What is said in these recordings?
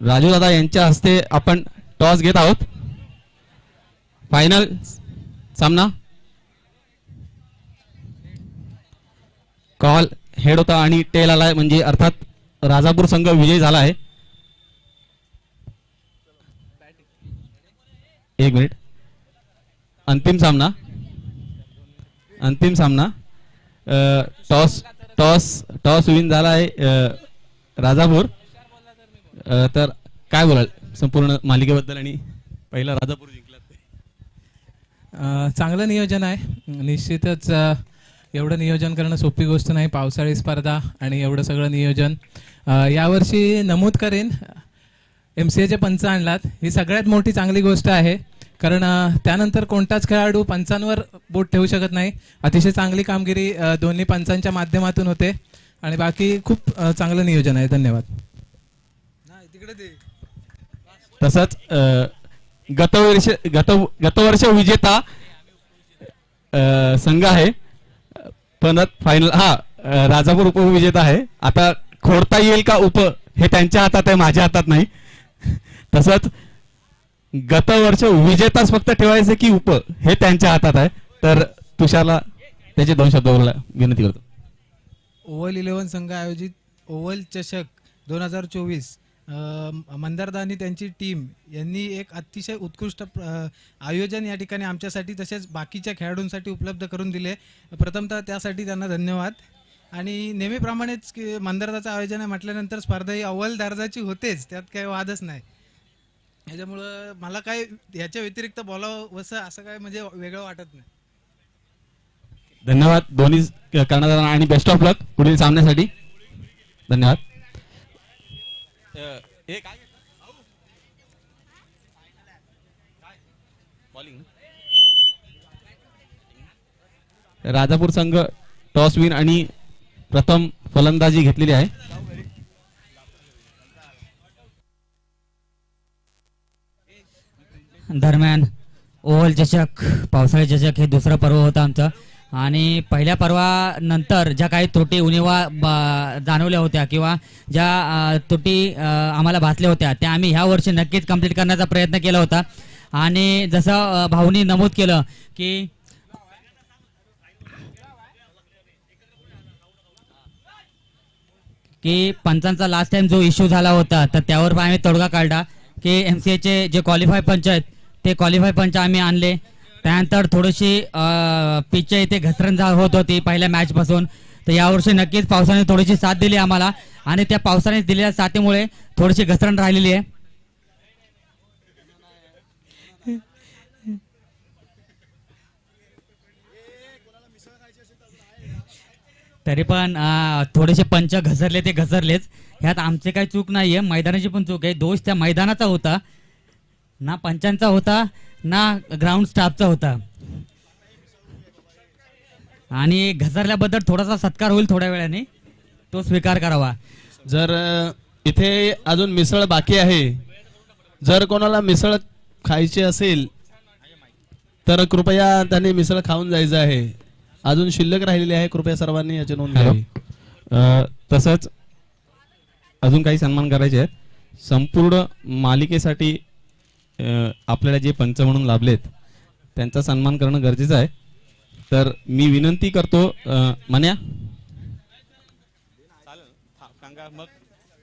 राजू दादा यांच्या हस्ते आपण टॉस घेत आहोत. फायनल सामना कॉल हेड होता आणि टेल आलाय, म्हणजे अर्थात राजापूर संघ विजयी झाला आहे. एक मिनिट. अंतिम सामना टॉस टॉस टॉस विन झाला आहे राजापूर. तर काय बोलाल संपूर्ण मालिकेबद्दल आणि पहिला राजापूर जिंकला. चांगलं नियोजन आहे. निश्चितच एवढं नियोजन करणं सोपी गोष्ट नाही. पावसाळी स्पर्धा आणि एवढं सगळं नियोजन यावर्षी नमूद करेन MCAचे पंच आणलात ही सगळ्यात मोठी चांगली गोष्ट आहे. कारण त्यानंतर कोणताच खेळाडू पंचांवर बोट ठेवू शकत नाही. अतिशय चांगली कामगिरी दोन्ही पंचांच्या माध्यमातून होते आणि बाकी खूप चांगलं नियोजन आहे. धन्यवाद. तसंच गतवर्ष विजेता संघ आहे, पण फायनल राजापूर उपविजेता आहे. आता खोडता येईल का उप हे त्यांच्या हातात आहे, माझ्या हातात नाही. तसंच गतवर्ष विजेताच फक्त ठेवायचं की उप हे त्यांच्या हातात आहे. तर तुषारला त्याचे 2 शब्द बोलायला विनंती करतो. ओव्हल 11 संघ आयोजित ओव्हल चषक 2024 मंदारदा आणि त्यांची टीम यांनी एक अतिशय उत्कृष्ट आयोजन या ठिकाणी आमच्यासाठी तसेच बाकीच्या खेळाडूंसाठी उपलब्ध करून दिले. प्रथमतः त्यासाठी त्यांना धन्यवाद. आणि नेहमीप्रमाणेच मंदारदाचं आयोजन आहे म्हटल्यानंतर स्पर्धा ही अव्वल दर्जाची होतेच, त्यात काही वादच नाही. याच्यामुळं मला काय याच्या व्यतिरिक्त बोलावं असं काय म्हणजे वेगळं वाटत नाही. धन्यवाद दोन्ही कर्णधारांना आणि बेस्ट ऑफ लक पुढील सामन्यासाठी. धन्यवाद. राजापूर संघ टॉस विन आणि प्रथम फलंदाजी घेतलेली आहे. दरम्यान ओव्हल चषक पावसाळी चषक हे दुसरं पर्व होतं आमचं आणि पहिल्या पर्वानंतर ज्या काही त्रुटी उणिवा जाणवल्या होत्या किंवा ज्या त्रुटी आम्हाला भासल्या होत्या त्या आम्ही ह्या वर्षी नक्कीच कंप्लीट करण्याचा प्रयत्न केला होता. आणि जसं भाऊनी नमूद केलं की पंचांचा लास्ट टाइम जो इश्यू झाला होता तर त्यावर आम्ही तोडगा काढला की MCAचे जे क्वालिफाय पंच आहेत ते क्वालिफाय पंच आम्ही आणले. त्यानंतर थोडीशी पिचच्या इथे घसरण होत होती पहिल्या मॅचपासून. तर यावर्षी नक्कीच पावसाने थोडीशी साथ दिली आम्हाला आणि त्या पावसाने दिलेल्या साथीमुळे थोडीशी घसरण राहिलेली आहे. तरी पण थोडेसे पंच घसरले ते घसरलेच. ह्यात आमचे काही चूक नाहीये, मैदानाची पण चूक आहे. दोष त्या मैदानाचा होता, ना पंचांचा होता ना ग्राउंड स्टाफचा होता. आणि घसरल्याबद्दल थोडासा सत्कार होईल थोड्या वेळाने, तो स्वीकार करावा. जर इथे अजून मिसळ बाकी आहे, जर कोणाला मिसळ खायची असेल तर कृपया त्यांनी मिसळ खाऊन जायचं आहे. अजून शिल्लक राहिलेली आहे, कृपया सर्वांनी याची नोंद घ्यावी. तसंच अजून काही सन्मान करायचे आहेत. संपूर्ण मालिकेसाठी आपल्याला जे पंच म्हणून लाभलेत त्यांचा सन्मान करणं गरजेचं आहे. तर मी विनंती करतो मन्या मग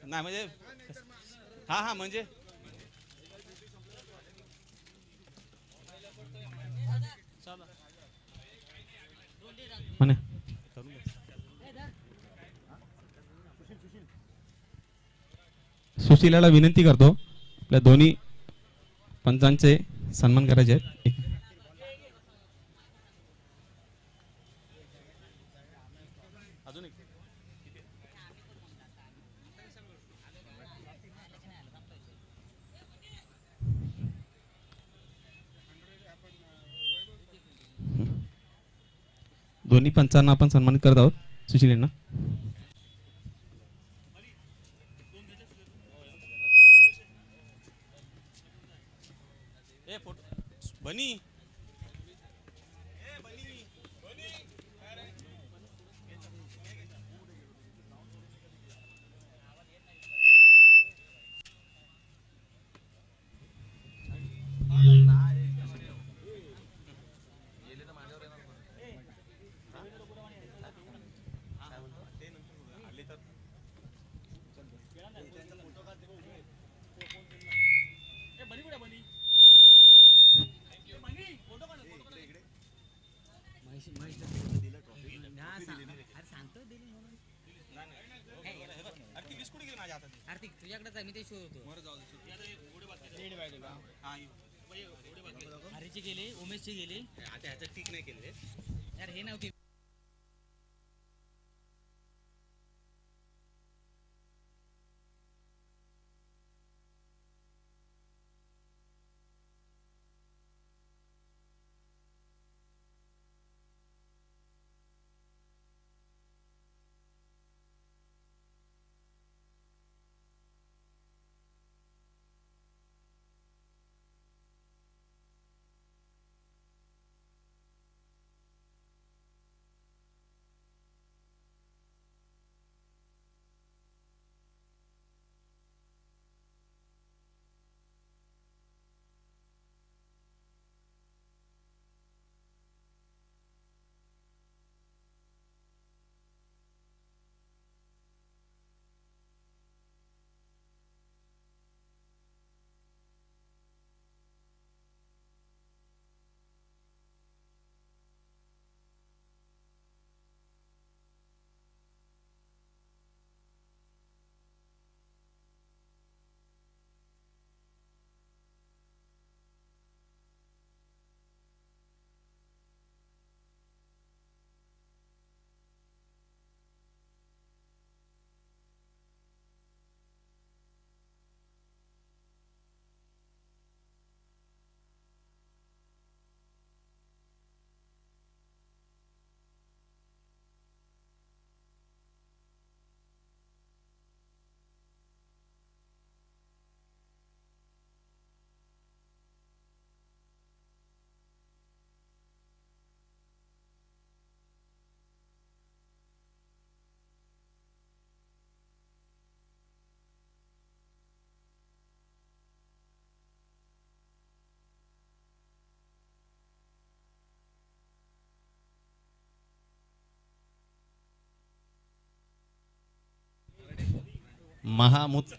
नाही म्हणजे हा म्हणजे मन्या सुशीलाला विनंती करतो आपल्या दोन्ही पंचांचे सन्मान करायचे आहेत. दोन्ही पंचांना आपण सन्मानित करत आहोत. सुशील यांना बनी उमेशची गेली ठीक नाही केले यार हे नव्हती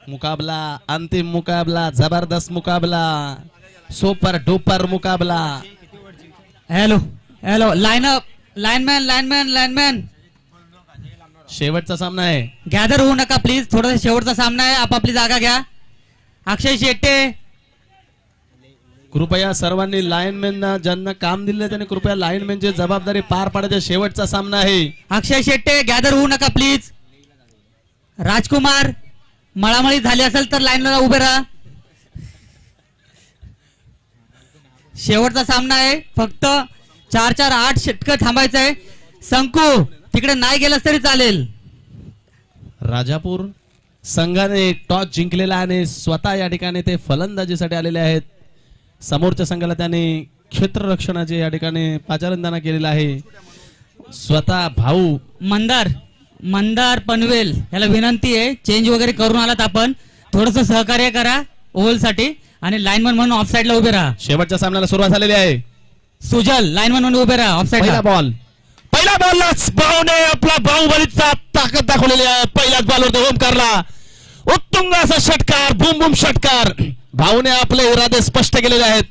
मुकाबला, अंतिम मुकाबला, जबरदस्त मुकाबला, सुपर डुपर मुकाबला. हॅलो हॅलो लाईनअप लाईनमॅन शेवटचा सामना आहे. गॅदर होऊ नका प्लीज. थोडा शेवटचा सामना आहे. आपापली जागा घ्या. अक्षय शेट्टे कृपया सर्वांनी लाईनमॅन ज्यांना काम दिले त्यांनी कृपया लाईनमॅनची जबाबदारी पार पाडायची. शेवटचा सामना आहे. अक्षय शेट्टे गॅदर होऊ नका प्लीज. राजकुमार मळामळी झाली असेल तर लाईनला उभे राहा. शेवटचा सामना आहे. फक्त 4-4-8 षटकं थांबायचं आहे. संकू तिकडे नाही गेलास तरी चालेल. राजापूर संघाने टॉस जिंकलेला आणि स्वतः या ठिकाणी ते फलंदाजीसाठी आलेले आहेत. समोरच्या संघाला त्याने क्षेत्ररक्षणाचे या ठिकाणी पाचारणदाना केलेला आहे. स्वतः भाऊ मंदार पनवेल याला विनंती आहे, चेंज वगैरे करून आलात आपण, थोडस सहकार्य करा ओव्हल साठी आणि लाईनमन म्हणून ऑफ साइडला उभे राहा. शेवटच्या सामन्याला सुरुवात झालेली आहे. सुजल लाईनमन म्हणून उभे राहा ऑफ साइडला. पहिला बॉललाच भाऊने आपला बाहुबलीचा ताकद दाखवलेली आहे. पहिल्याच बॉलवर ओमकारला उत्तुंग असा षटकार, बूम बूम षटकार. भाऊने आपले इरादे स्पष्ट केलेले आहेत.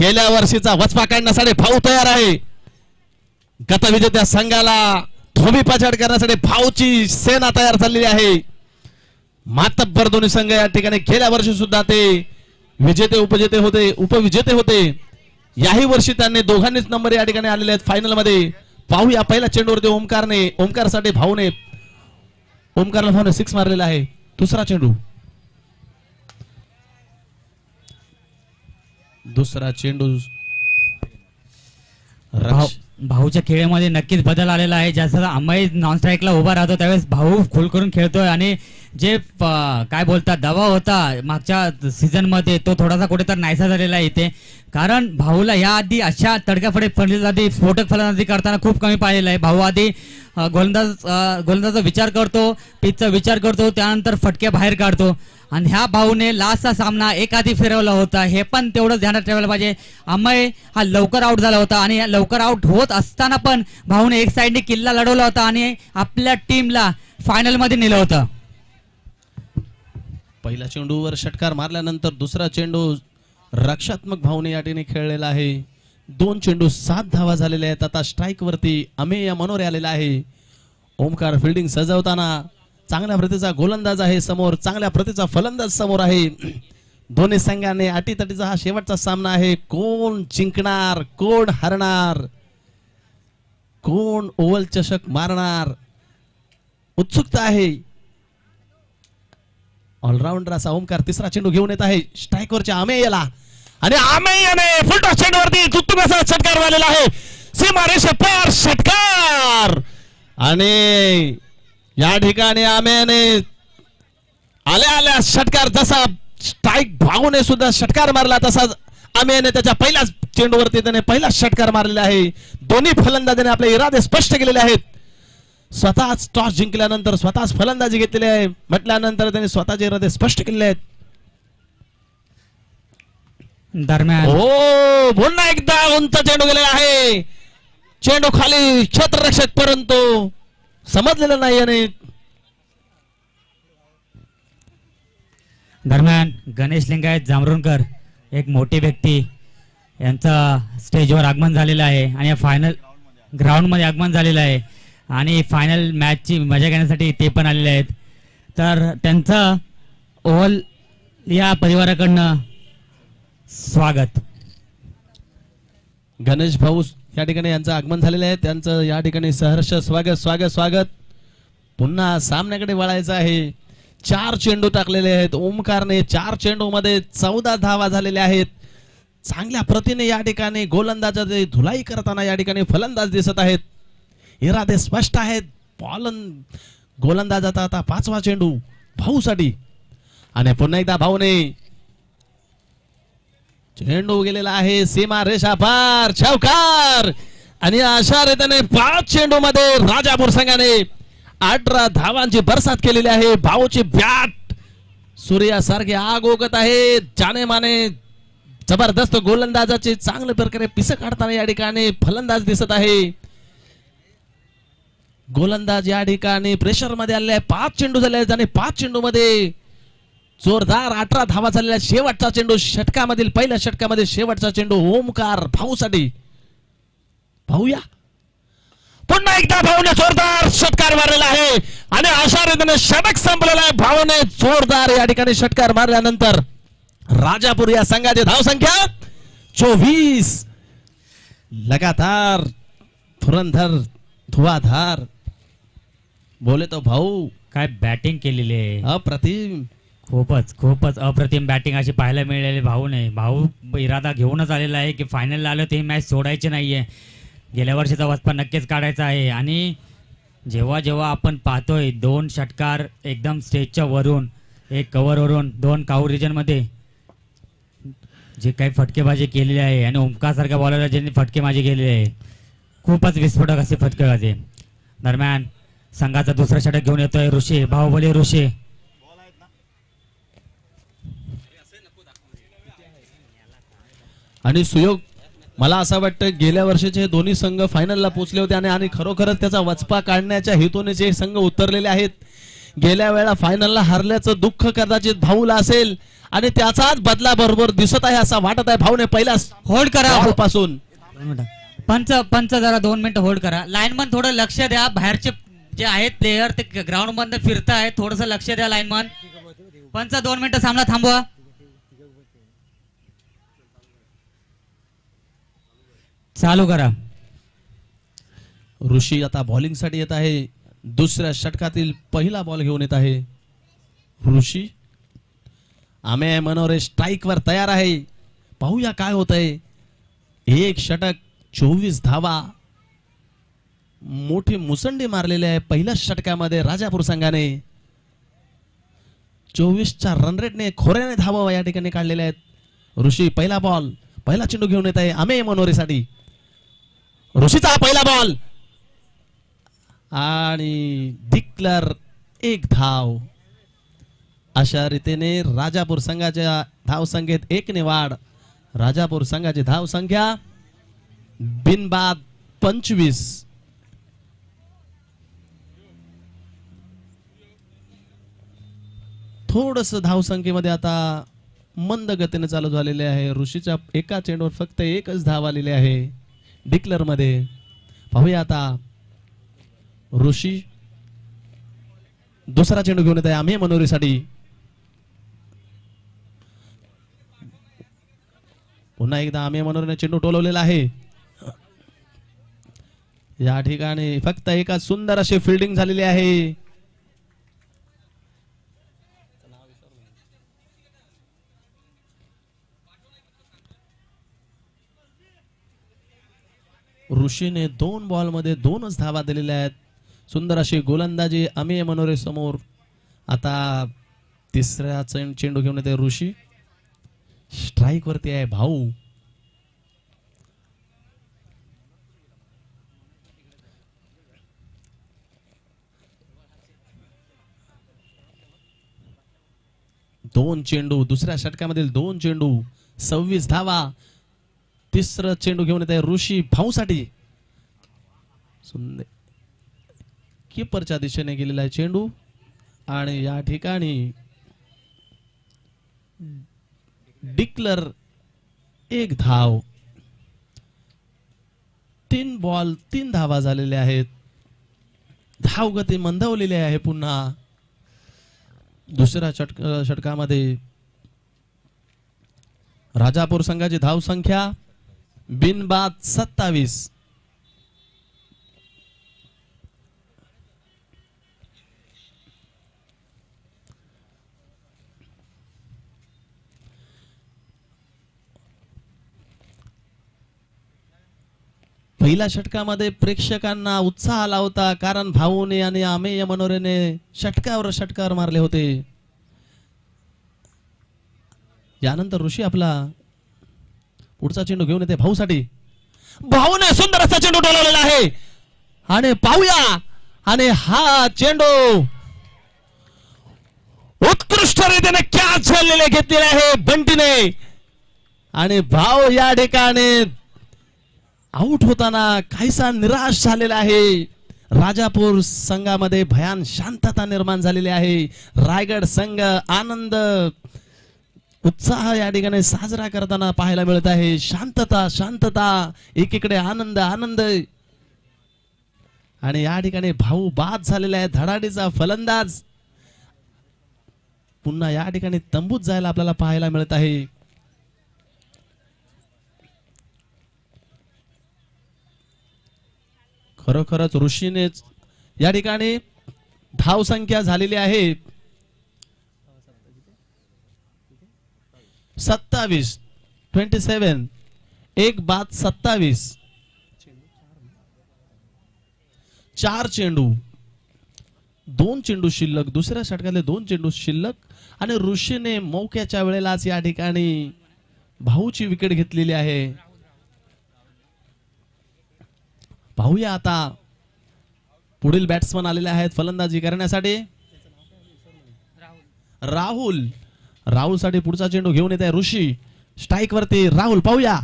गेल्या वर्षीचा वचपा काढण्यासाठी भाऊ तयार आहे. गतविजेत्या संघाला धोबी पाचाड करण्यासाठी भाऊची सेना तयार झालेली आहे. मातब्बर दोन्ही संघ या ठिकाणी गेल्या वर्षी सुद्धा ते उपविजेते होते. याही वर्षी त्यांनी दोघांनीच नंबर या ठिकाणी आलेले आहेत फायनल मध्ये. पाहूया पहिला चेंडूवरती ओमकारसाठी ओमकारला भाऊने 6 मारलेला आहे. दुसरा चेंडू भाऊच्या खेळामध्ये नक्कीच बदल आलेला आहे. जसं अमय नॉन स्ट्राईकला उभा राहतो त्यावेळेस भाऊ खुल करून खेळतोय आणि जे काय बोलतात दबाव होता मागच्या सीझन मध्ये तो थोडासा कुठेतरी नाहीसा झालेला आहे इथे. कारण भाऊला या आधी तडकाफडे फलंदाजी स्फोटक फलंदाजी करताना खूप कमी पाहिलेलं आहे. भाऊ आधी गोलंदाजाचा विचार करतो, पिचचा विचार करतो, त्यानंतर फटके बाहेर काढतो. आणि ह्या भाऊने लास्टचा सामना एक आधी फिरवला होता, हे पण तेवढं ध्यानात ठेवायला पाहिजे. अमय हा लवकर आउट झाला होता आणि लवकर आउट होत असताना पण भाऊने एक साइडने किल्ला लढवला होता आणि आपल्या टीमला फायनल मध्ये नेलं होतं. पहिल्या चेंडूवर षटकार मारल्यानंतर दुसरा चेंडू रक्षात्मक भाऊने या ठिकाणी खेळलेला आहे. 2 चेंडू 7 धावा झालेल्या आहेत. आता स्ट्राईक वरती अमेय मनोरे आलेला आहे. ओमकार फिल्डिंग सजवताना चांगल्या प्रतीचा गोलंदाज आहे समोर, चांगल्या प्रतीचा फलंदाज समोर आहे. दोन्ही संघाने अटीतटीचा हा शेवटचा सामना आहे. कोण जिंकणार, कोण हरणार, कोण ओव्हल चषक मारणार, उत्सुकता आहे. ऑलराऊंडर असा ओमकार तिसरा चेंडू घेऊन येत आहे. स्ट्रायकरच्या आमेयला आणि आमेयाने फुलटॉस चेंडूवरती उत्तुंग असा षटकार मारलेला आहे. सीमा रेषे पार षटकार. आणि या ठिकाणी आमेयाने आल्या आल्या षटकार, जसा स्ट्राईक भाऊने सुद्धा षटकार मारला तसाच आमेयाने त्याच्या पहिल्याच चेंडूवरती त्याने पहिला षटकार मारलेला आहे. दोन्ही फलंदाजांनी आपले इरादे स्पष्ट केलेले आहेत. स्वतःच टॉस जिंकल्यानंतर स्वतःच फलंदाजी घेतलेली आहे म्हटल्यानंतर त्यांनी स्वतःचे इरादे स्पष्ट केलेले आहेत. दरम्यान हो, पुन्हा एकदा उंच चेंडू गेलेला आहे. चेंडू खाली क्षेत्ररक्षक परंतु समजलेलं नाही. आणि दरम्यान गणेश लिंगायत जांभरुणकर, एक मोठी व्यक्ती, यांचा स्टेजवर आगमन झालेलं आहे आणि फायनल ग्राउंडमध्ये आगमन झालेलं आहे आणि फायनल मॅचची मजा घेण्यासाठी ते पण आलेले आहेत. तर त्यांचं ओव्हल या परिवाराकडनं स्वागत. गणेश भाऊ या ठिकाणी यांचं आगमन झालेलं आहे. त्यांचं या ठिकाणी सहर्ष स्वागत स्वागत स्वागत. पुन्हा सामन्याकडे वळायचं आहे. 4 चेंडू टाकलेले आहेत ओमकारने. 4 चेंडू मध्ये 14 धावा झालेल्या आहेत. चांगल्या प्रतीने या ठिकाणी गोलंदाजाचे धुलाई करताना या ठिकाणी फलंदाज दिसत आहेत. इरादे स्पष्ट आहेत. गोलंदाजाचा आता 5वा चेंडू भाऊसाठी आणि पुन्हा एकदा भाऊने चेंडू गेलेला आहे सीमा रेषा पार, चौकार. आणि अशा रीतीने 5 चेंडू मध्ये राजापूर संघाने 18 धावांची बरसात केलेली आहे. भाऊची बॅट सूर्यासारखी आग ओकत आहे. जाने माने जबरदस्त गोलंदाजाचे चांगल्या प्रकारे पिस काढताना या ठिकाणी फलंदाज दिसत आहे. गोलंदाज या ठिकाणी प्रेशर मध्ये आलेले आहे. 5 चेंडू झाले आहेत आणि 5 चेंडू मध्ये जोरदार 18 धावा झालेल्या. शेवटचा चेंडू षटकामधील पहिल्या षटकामध्ये शेवटचा चेंडू ओमकार भाऊसाठी. पाहूया, पुन्हा एकदा भाऊने जोरदार षटकार मारलेला आहे आणि अशा रीतीने षटक संपलेला आहे. भाऊने जोरदार या ठिकाणी षटकार मारल्यानंतर राजापूर या संघाची धावसंख्या 24. लगातार धुरंधर धुवाधार बोले तो भाऊ. काय बॅटिंग केलेली आहे, अप्रतिम. खूपच अप्रतिम बॅटिंग अशी पाहायला मिळालेली भाऊने. भाऊ इरादा घेऊनच आलेला आहे की फायनलला आलो तर ही मॅच सोडायची नाहीये. गेल्या वर्षीचा वचपा नक्कीच काढायचा आहे. आणि जेव्हा जेव्हा आपण पाहतोय 2 षटकार एकदम स्टेजच्या वरून, एक कव्हरवरून, 2 काऊर रिजनमध्ये जे काही फटकेबाजी केलेली आहे आणि ओमकारसारख्या बॉलरला ज्यांनी फटकेबाजी केलेली आहे, खूपच विस्फोटक असे फटकेबाजी. दरम्यान संघाचा दुसरा षटक घेऊन येतोय ऋषी, बाहुबली ऋषी. आणि सुयोग, मला असं वाटतं गेल्या वर्षीचे दोन्ही संघ फायनलला पोहोचले होते आणि खरोखरच त्याचा वचपा काढण्याच्या हेतूने जे संघ उतरलेले आहेत. गेल्या वेळा फायनलला हरल्याचं दुःख कदाचित भाऊला असेल आणि त्याचाच बदला बरोबर दिसत आहे असं वाटत आहे. भाऊने पहिला होल्ड करा पासून पंच जरा 2 मिनिटं होल्ड करा. लाईनमन थोडं लक्ष द्या. बाहेरचे जे आहेत प्लेयर ते ग्राउंड मध्ये फिरत आहेत, थोडंसं लक्ष द्या लाईनमन. पंच 2 मिनिटं सामना थांबवा. चालू करा. ऋषी आता बॉलिंग साठी येत आहे. दुसऱ्या षटकातील पहिला बॉल घेऊन येत आहे ऋषी. आमे मनोरे स्ट्राईक वर तयार आहे. पाहूया काय होत आहे. 1 षटक 24 धावा, मोठी मुसंडी मारलेली आहे पहिल्या षटकामध्ये राजापूर संघाने. 24च्या रन रेटने खोऱ्याने धावा या ठिकाणी काढलेल्या आहेत. ऋषी पहिला बॉल, पहिला चेंडू घेऊन येत आहे आमे मनोरेसाठी. ऋषीचा पहिला बॉल आणि डिक्लर 1 धाव. अशा रीतीने राजापूर संघाच्या धावसंख्येत 1 ने वाढ. राजापूर संघाची धावसंख्या बिनबाद 25. थोडस धावसंख्येमध्ये आता मंद गतीने चालू झालेले आहे. ऋषीच्या एका चेंडूवर फक्त 1च धाव आलेली आहे डिक्लर मध्ये. पाहूया आता ऋषी दुसरा चेंडू घेऊन येत आहे आम्ही मनोरीसाठी. पुन्हा एकदा आम्ही मनोरीने चेंडू टोलवलेला आहे. या ठिकाणी फक्त एका सुंदर अशी फिल्डिंग झालेली आहे. ऋषीने 2 बॉलमध्ये 2च धावा दिलेल्या आहेत. सुंदर अशी गोलंदाजी अमेय मनोरे समोर. आता तिसऱ्या चेंडू घेऊन येते ऋषी. स्ट्राईक वरती आहे भाऊ. दोन चेंडू दुसऱ्या षटकामधील 2 चेंडू 26 धावा. तिसरं चेंडू घेऊन येत आहे ऋषी भाऊसाठी. सुंदर कीपरच्या दिशेने गेलेला आहे चेंडू आणि या ठिकाणी डिक्लर 1 धाव. 3 बॉल 3 धावा झालेल्या आहेत. धावगती मंदावलेली आहे. पुन्हा दुसऱ्या षटकामध्ये राजापूर संघाची धाव संख्या बिनबाद 27. पहिल्या षटकामध्ये प्रेक्षकांना उत्साह आला होता कारण भाऊने आणि अमेय मनोरेने षटकावर षटकार मारले होते. यानंतर ऋषी आपला पुढचा चेंडू घेऊन येते भाऊसाठी. भाऊने सुंदर असा चेंडू टोलवलेला आहे आणि पाहूया आणि हा चेंडू उत्कृष्ट रीतीने कॅच झालेले घेतलेले आहे बंटीने आणि भाऊ या ठिकाणी आउट होताना काहीसा निराश झालेला आहे. राजापूर संघामध्ये भयान शांतता निर्माण झालेली आहे. रायगड संघ आनंद उत्साह या ठिकाणी साजरा करताना पाहायला मिळत आहे. शांतता शांतता एकीकडे आनंद आनंद आणि या ठिकाणी भाऊ बाद झालेला आहे. धडाडीचा फलंदाज पुन्हा या ठिकाणी तंबूत जायला आपल्याला पाहायला मिळत आहे. खरोखरच ऋषीनेच या ठिकाणी धाव संख्या झालेली आहे 27. 1 बाद 27. 4 चेंडू 2 चेंडू शिल्लक. दुसऱ्या षटकातले 2 चेंडू शिल्लक आणि ऋषीने मौक्याच्या वेळेलाच या ठिकाणी भाऊची विकेट घेतलेली आहे. पाहूया आता पुढील बॅट्समन आलेले आहेत फलंदाजी करण्यासाठी. राहुल साठी पुढचा चेंडू घेऊन येत आहे ऋषी. स्ट्राईक वरती राहुल. पाहूया.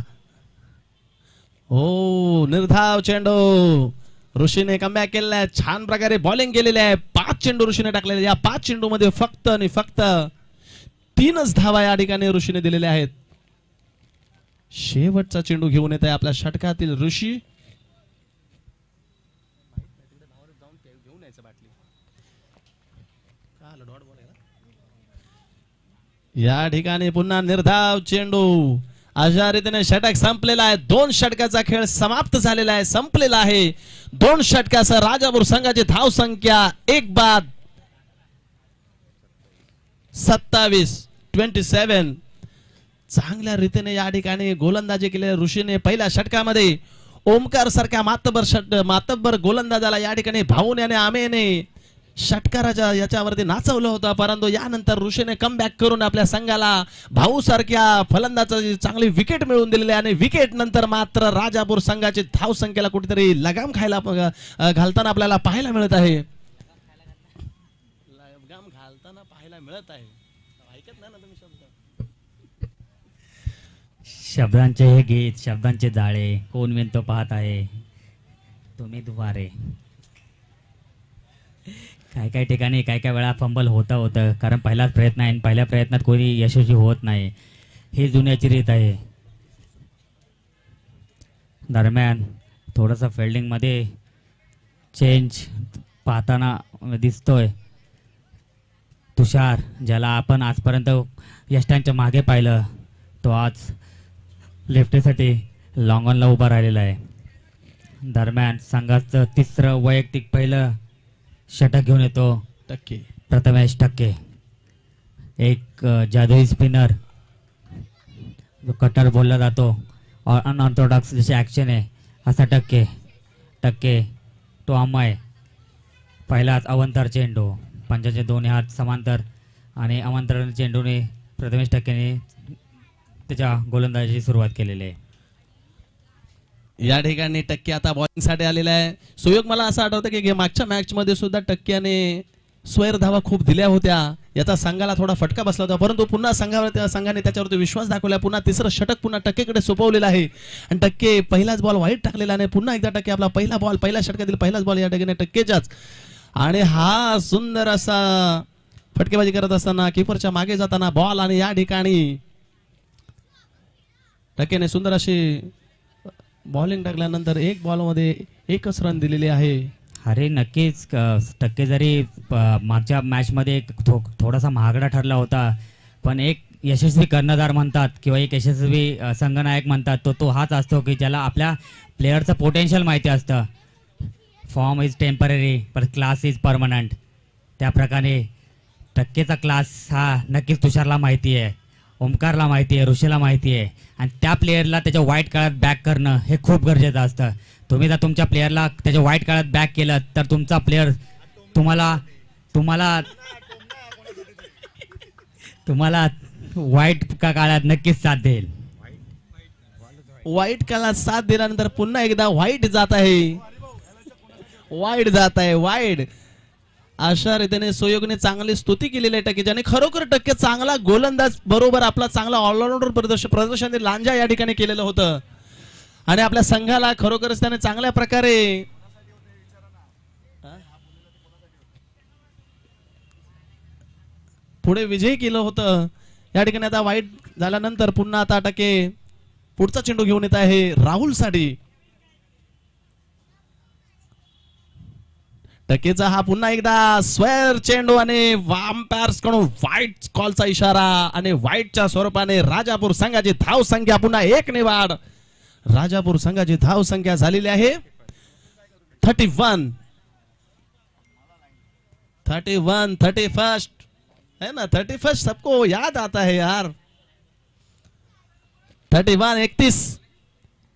हो निर्धाव चेंडू ऋषीने कमबॅक केलेला आहे. छान प्रकारे बॉलिंग केलेली आहे. 5 चेंडू ऋषीने टाकलेले. या 5 चेंडू मध्ये फक्त आणि फक्त 3च धावा या ठिकाणी ऋषीने दिलेल्या आहेत. शेवटचा चेंडू घेऊन येत आहे आपल्या षटकातील ऋषी. या ठिकाणी पुन्हा निर्धाव चेंडू. अशा रीतीने षटक संपलेला आहे. 2 षटकाचा खेळ समाप्त झालेला आहे संपलेला आहे. 2 षटकासह राजापूर संघाची धाव संख्या 1 बाद 27. चांगल्या रीतीने या ठिकाणी गोलंदाजी केलेल्या ऋषीने पहिल्या षटकामध्ये ओमकार सारख्या मातब्बर गोलंदाजाला या ठिकाणी भाऊने आणि आमेने षटकाराच्या याच्यावरती नाचवलं होतं परंतु यानंतर ऋषीने कमबॅक करून आपल्या संघाला भाऊ सारख्या फलंदाजाची चांगली विकेट मिळवून दिलेली आहे आणि विकेट नंतर मात्र राजापूर संघाची धाव संख्येला कुठेतरी लगाम खायला घालताना आपल्याला पाहायला मिळत आहे. लगाम घालताना पाहायला मिळत आहे. ऐकत नाही ना तुम्ही शब्द. शब्दांचे हे गीत शब्दांचे जाळे कोण विणतो पाहत आहे तुम्ही दुवारे. काय काय ठिकाणी काय काय वेळा फंबल होतं कारण पहिलाच प्रयत्न आहे. पहिल्या प्रयत्नात कोणी यशस्वी होत नाही. ही जुन्याची रीत आहे. दरम्यान थोडंसं फिल्डिंगमध्ये चेंज पाहताना दिसतोय. तुषार, ज्याला आपण आजपर्यंत यष्टांच्या मागे पाहिलं, तो आज लेफ्टीसाठी लॉंग ऑनला उभा राहिलेला आहे. दरम्यान संघाचं तिसरं वैयक्तिक पहिलं षटक घेऊन येतो टक्के प्रथमेश टक्के. एक जादुई स्पिनर जो कटर बोलला जातो और अनऑर्थोडॉक्स जशी ॲक्शन आहे असा टक्के. टक्के तो अमय. पहिलाच अवंतर चेंडू, पंचाचे दोन्ही हात समांतर आणि अवंतर चेंडूने प्रथमेश टक्केने त्याच्या गोलंदाजीची सुरुवात केलेली आहे. या ठिकाणी टक्के आता बॉलिंग साठी आलेला आहे. सुयोग, मला असं आठवतं की मागच्या मॅच मध्ये सुद्धा टक्क्याने स्वैर धावा खूप दिल्या होत्या. याचा संघाला थोडा फटका बसला होता, परंतु पुन्हा संघाने त्याच्यावरती विश्वास दाखवला. पुन्हा तिसरं षटक पुन्हा टक्केकडे सोपवलेलं आहे आणि टक्के पहिलाच बॉल वाईट टाकलेला आणि पुन्हा एकदा टक्के आपला पहिला बॉल, पहिल्या षटकातील पहिलाच बॉल या ठिकाणी टक्केच्याच. आणि हा सुंदर असा फटकेबाजी करत असताना किपरच्या मागे जाताना बॉल आणि या ठिकाणी टक्केने सुंदर अशी बॉलिंग टाकल्यानंतर एक बॉलमध्ये एकच रन दिलेली आहे. अरे नक्कीच टक्के जरी मागच्या मॅचमध्ये थोडासा महागडा ठरला होता, पण एक यशस्वी कर्णधार म्हणतात किंवा एक यशस्वी संघनायक म्हणतात तो हाच असतो की ज्याला आपल्या प्लेअरचं पोटेन्शियल माहिती असतं. फॉर्म इज टेम्पररी पण क्लास इज परमनंट. त्याप्रकारे टक्केचा क्लास हा नक्कीच तुषारला माहिती आहे, ओमकारला माहिती आहे, ऋषीला माहिती आहे आणि त्या प्लेअरला त्याच्या वाईट काळात बॅक करणं हे खूप गरजेचं असतं. तुम्ही जर तुमच्या प्लेअरला त्याच्या वाईट काळात बॅक केलं तर तुमचा प्लेअर तुम्हाला तुम्हाला तुम्हाला वाईट काळात नक्कीच साथ देईल. वाईट काळात साथ दिल्यानंतर पुन्हा एकदा वाईट जात आहे, वाईट जात आहे, वाईट. अशा रीतीने सुयोगने चांगली स्तुती केलेली आहे टक्केची आणि खरोखर टक्के चांगला गोलंदाज बरोबर आपला चांगला ऑलराऊंडर प्रदर्शन लांजा या ठिकाणी केलेलं होतं आणि आपल्या संघाला खरोखरच त्याने चांगल्या प्रकारे पुढे विजयी केलं होतं. या ठिकाणी आता वाईट झाल्यानंतर पुन्हा आता टक्के पुढचा चेंडू घेऊन येत आहे राहुल साठी. टक्केचा हा पुन्हा एकदा स्क्वेअर चेंडू आणि अंपायर्स कडून व्हाईट कॉलचा इशारा आणि व्हाईटच्या स्वरूपाने राजापूर संघाची धाव संख्या पुन्हा 1 ने वाढ. राजापूर संघाची धाव संख्या झालेली आहे 31. 31 है ना, 31 सबको याद आता है यार. 31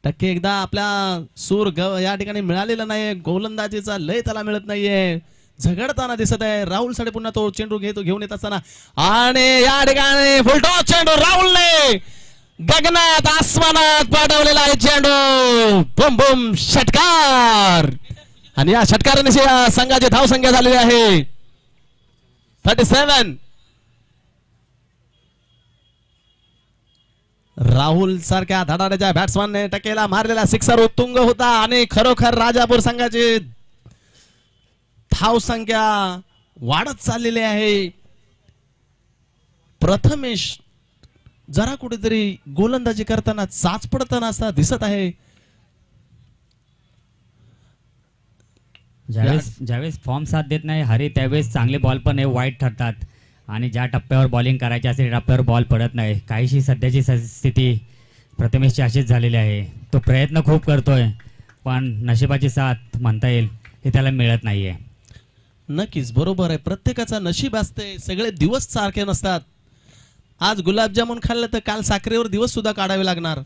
टक्के एकदा आपल्या सूर या ठिकाणी मिळालेला नाही, गोलंदाजीचा लय त्याला मिळत नाहीये, झगडताना दिसत आहे. राहुल साठी पुन्हा तो चेंडू घेऊन येत असताना आणि या ठिकाणी फुलटॉस चेंडू राहुलने गगनात आसमानात पाठवलेला आहे चेंडू. बुम बुम षटकार आणि या षटकाराने संघाची धाव संख्या झालेली आहे 37. राहुल सारख्या धडाड्याच्या बॅट्समॅनने टक्केला मारलेला सिक्सर उत्तुंग होता आणि खरोखर राजापूर संघाची धाव संख्या वाढत चाललेली आहे. प्रथमेश जरा कुठेतरी गोलंदाजी करताना चाच पडताना असा दिसत आहे. ज्यावेळेस फॉर्म साथ देत नाही हरी, त्यावेळेस चांगले बॉल पण हे वाईट ठरतात आणि ज्या टप्प्यावर बॉलिंग करायची असेल त्या टप्प्यावर बॉल पडत नाही. काहीशी सध्याची स्थिती प्रथमेशची अशीच झालेली आहे. तो प्रयत्न खूप करतोय पण नशिबाची साथ म्हणता येईल हे त्याला मिळत नाहीये. नक्कीच बरोबर आहे, प्रत्येकाचा नशीब असते, सगळे दिवस सारखे नसतात. आज गुलाबजामुन खाल्लं तर काल साखरेवर दिवस सुद्धा काढावे लागणार.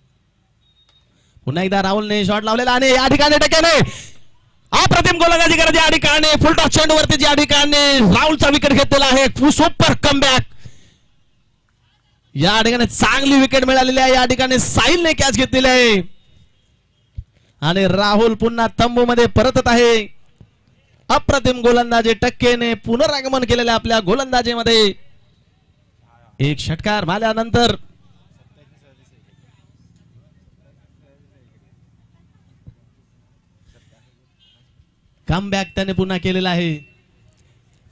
पुन्हा एकदा राहुलने शॉट लावलेला आणि या ठिकाणी टक्केने अप्रतिम गोलंदाजी करत या ठिकाणी फुलटॉस चेंडू वरती या ठिकाणी राहुलचा विकेट घेतलेला आहे. Super comeback. या ठिकाणी चांगली विकेट मिळालेली आहे. या ठिकाणी साहिलने कॅच घेतलेली आहे आणि राहुल पुन्हा तंबू मध्ये परतत आहे. अप्रतिम गोलंदाजी टक्केने पुनरागमन केलेल्या आपल्या गोलंदाजीमध्ये. एक षटकार मारल्यानंतर कमबॅक त्याने पुन्हा केलेला आहे.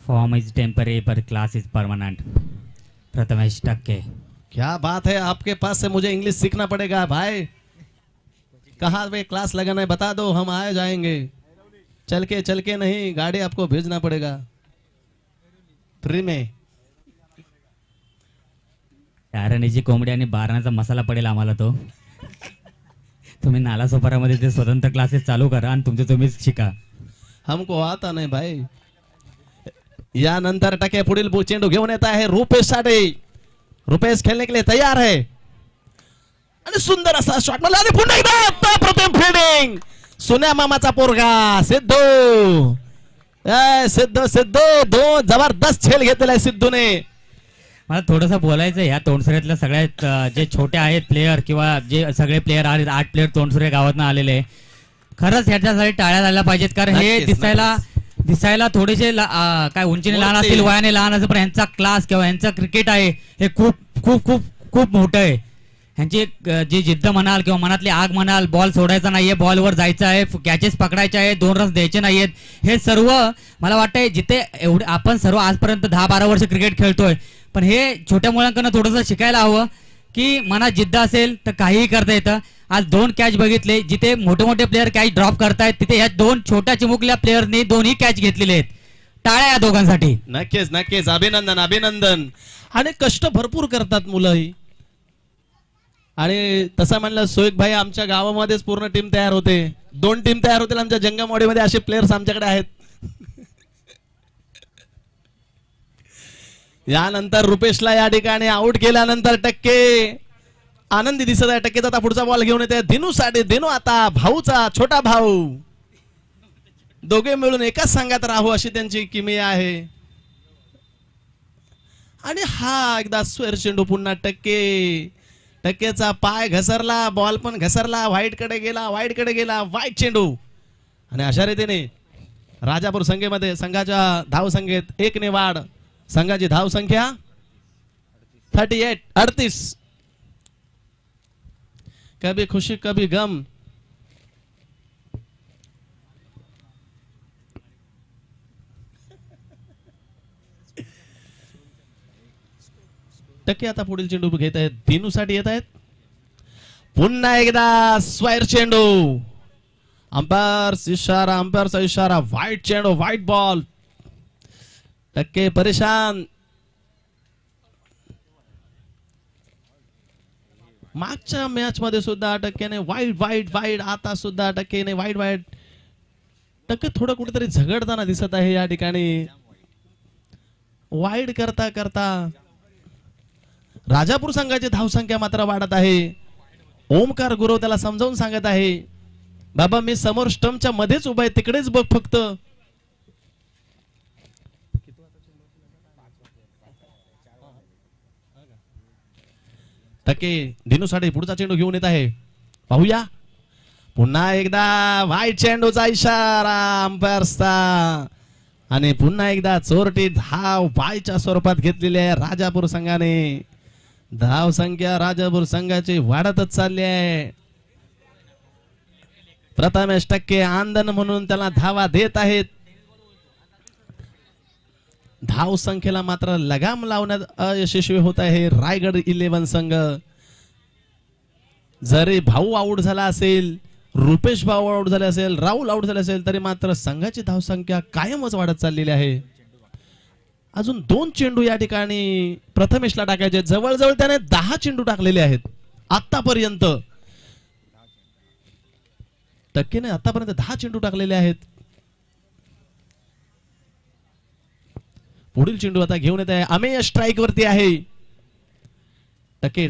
Form is temporary per class is permanent. Prathamesh टक्के. क्या बात है, आपके पास से मुझे इंग्लिश सीखना पड़ेगा भाई. कहाँ पे क्लास लगाना है बता दो, हम आए जाएंगे. चल के नहीं, गाड़ी आपको भेजना पड़ेगा फ्री में. राणीची कोंबडी आणि बारणाचा मसाला पडेल आम्हाला तो. तुम्ही नालासोपारामध्ये ते स्वतंत्र क्लासेस चालू करा आणि तुमचे तुम्हीच शिका. हमको आता नाही भाई. यानंतर टके पुढील चेंडू घेऊन येत आहे रुपेश साठे. रुपेश खेळणे के लिए तयार है आणि सुंदर असा शॉट मला आणि पुन्हा एकदा अप्रतिम फिल्डिंग. सोन्या मामाचा पोरगा सिद्धू. सिद्धू जबरदस्त खेळ घेतलेला आहे सिद्धूने. मला थोडंसं बोलायचं ह्या तोंडसुऱ्यातल्या सगळ्यात जे छोटे आहेत प्लेयर किंवा जे सगळे प्लेयर आहेत 8 प्लेयर तोंडसुऱ्या गावातनं आलेले, खरंच ह्याच्यासाठी टाळ्या झाल्या पाहिजेत. कारण हे नक्कीच, दिसायला थोडेसे काय उंचीने लहान असतील, वयाने लहान असेल, पण ह्यांचा क्लास किंवा ह्यांचं क्रिकेट आहे हे खूप खूप खूप खूप मोठं आहे. ह्यांची जी जिद्द म्हणाल किंवा मनातली आग म्हणाल, बॉल सोडायचा नाहीये, बॉलवर जायचं आहे, कॅचेस पकडायचे आहे, 2 रन्स द्यायचे नाहीयेत, हे सर्व मला वाटतंय जिथे एवढे आपण सर्व आजपर्यंत 10-12 वर्ष क्रिकेट खेळतोय, पण हे छोट्या मुलांकडनं थोडंसं शिकायला हवं की मनात जिद्द असेल तर काहीही करता येतं. आज 2 कॅच बघितले, जिथे मोठे मोठे प्लेयर कॅच ड्रॉप करतायत तिथे ह्या 2 छोट्या चिमुकल्या प्लेयरनी 2ही कॅच घेतलेले आहेत. टाळ्या या दोघांसाठी. नक्कीच नक्कीच अभिनंदन अभिनंदन. आणि कष्ट भरपूर करतात मुलंही. आणि तसं म्हणलं सोयक भाई आमच्या गावामध्येच पूर्ण टीम तयार होते. 2 टीम तयार होतील आमच्या जंगमवाडीमध्ये. असे प्लेयर्स आमच्याकडे आहेत. यानंतर रुपेशला या ठिकाणी आउट केल्यानंतर टक्के आनंदी दिसत आहे. टक्केचा आता पुढचा बॉल घेऊन येते दिनू साठे. दिनू आता भाऊचा छोटा भाऊ, दोघे मिळून एकाच संघात राहू अशी त्यांची किमिया आहे. आणि हा एकदा स्क्वेअर चेंडू पुन्हा टक्केचा पाय घसरला, बॉल पण घसरला, वाईट कडे गेला, वाईट चेंडू. आणि अशा रीतीने राजापूर संघाच्या धाव संख्येत 1 ने वाढ. संघाची धाव संख्या 38. कभी खुशी कभी गम. टक्के आता पुढील चेंडू घेत आहेत, दिनूसाठी येत आहेत. पुन्हा एकदा स्क्वेअर चेंडू. अंपायरचा इशारा, व्हाईट चेंडू, व्हाईट बॉल. टक्के परेशान. मागच्या मॅच मध्ये सुद्धा टक्केने वाईट आता सुद्धा टक्केने वाईट. टक्के थोडं कुठेतरी झगडताना दिसत आहे या ठिकाणी. वाईट करता राजापूर संघाची धावसंख्या मात्र वाढत आहे. ओमकार गुरव त्याला समजावून सांगत आहे, बाबा मी समोर स्टंपच्या मध्येच उभा आहे, तिकडेच बघ फक्त. टक्के दिनूसाठी पुढचा चेंडू घेऊन येत आहे. पाहूया पुन्हा एकदा व्हाईट चेंडूचा इशारा अंपायरचा. आणि पुन्हा एकदा चोरटी धाव बायच्या स्वरूपात घेतलेली आहे राजापूर संघाने. धाव संख्या राजापूर संघाची वाढतच चालली आहे. प्रथमेश टक्के आंदन म्हणून त्याला धावा देत आहेत. धाव संख्येला मात्र लगाम लावण्यात अयशस्वी होत आहे रायगड 11 संघ. जरी भाऊ आउट झाला असेल, रुपेश भाऊ आउट झाले असेल, राहुल आउट झाले असेल, तरी मात्र संघाची धाव संख्या कायमच वाढत चाललेली आहे. अजून 2 चेंडू या ठिकाणी प्रथमेशला टाकायचे. जवळजवळ त्याने 10 चेंडू टाकलेले आहेत आतापर्यंत. टक्केने आतापर्यंत 10 चेंडू टाकलेले आहेत. पुढील चेंडू आता घेऊन येत आहे. अमेय स्ट्राईक वरती आहे. टक्के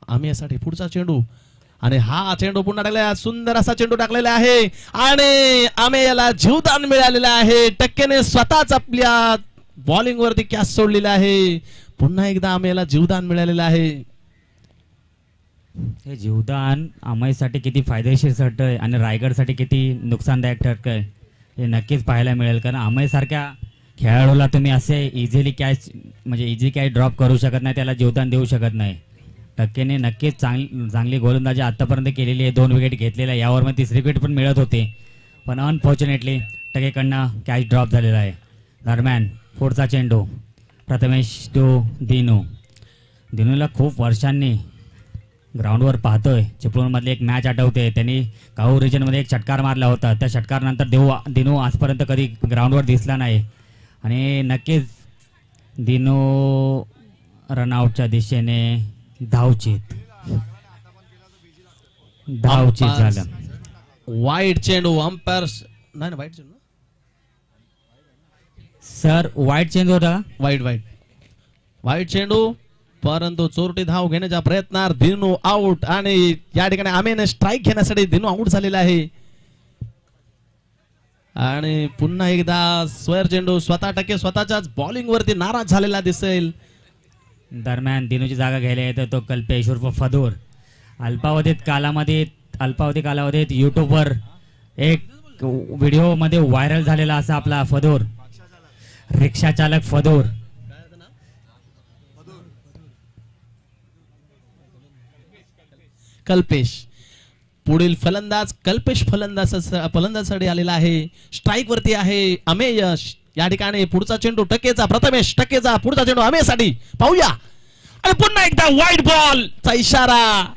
अमेयसाठी पुढचा चेंडू. आणि हा चेंडू पुन्हा टाकलेला, सुंदर असा चेंडू टाकलेला आहे आणि अमेयला जीवदान मिळालेलं आहे. टक्केने स्वतःच आपल्या बॉलिंग वरती कॅच सोडलेला आहे. पुन्हा एकदा अमेयला जीवदान मिळालेलं आहे. हे जीवदान अमयसाठी किती फायदेशीर ठरतंय आणि रायगडसाठी किती नुकसानदायक ठरतंय हे नक्कीच पाहायला मिळेल. कारण अमय सारख्या खेळाडूला तुम्ही असे easily catch easy catch drop करू शकत नाही, त्याला जीवदान देऊ शकत नाही. टक्केने नक्कीच चांगली गोलंदाजी आतापर्यंत केलेली आहे. 2 विकेट घेतलेल्या, यावर मग 3री विकेट पण मिळत होते, पण अनफॉर्च्युनेटली टक्केकडनं कॅच ड्रॉप झालेला आहे. दरम्यान पुढचा चेंडू प्रथमेश टू दिनूला खूप वर्षांनी ग्राउंडवर पाहतोय. चिपळूणमधली एक मॅच आठवते, त्यांनी काहूर रिजनमध्ये एक षटकार मारला होता. त्या षटकारानंतर दिनू आजपर्यंत कधी ग्राउंडवर दिसला नाही. आणि नक्कीच दिनू रनआउटच्या दिशेने धावचीत झालं. वाईट चेंडू अंपायर नाही वाईट चेंडू सर वाईट चेंज होता. वाईट चेंडू परंतु चोरटी धाव घेण्याच्या प्रयत्नात दिनू आउट आणि या ठिकाणी आमेने स्ट्राईक घेण्यासाठी दिनू आउट झालेला आहे. आणि पुन्हा एकदा स्क्वेअर चेंडू स्वतःच्याच बॉलिंग वरती नाराज झालेला दिसेल. दरम्यान दिनूची जागा घ्यायला येतो तो कल्पेश उर्फ फदूर. अल्पावधी कालावधीत युट्यूबवर एक व्हिडिओ मध्ये व्हायरल झालेला असा आपला फदूर, रिक्षा चालक फदूर. कल्पेश पुढील फलंदाज कल्पेश फलंदाजासाठी आलेला आहे. स्ट्राईक वरती आहे अमेयश. या ठिकाणी पुढचा चेंडू टकेचा प्रथमेश टकेचा पुढचा चेंडू अमेयसाठी पाहूया. आणि पुन्हा एकदा वाईट बॉल चा इशारा.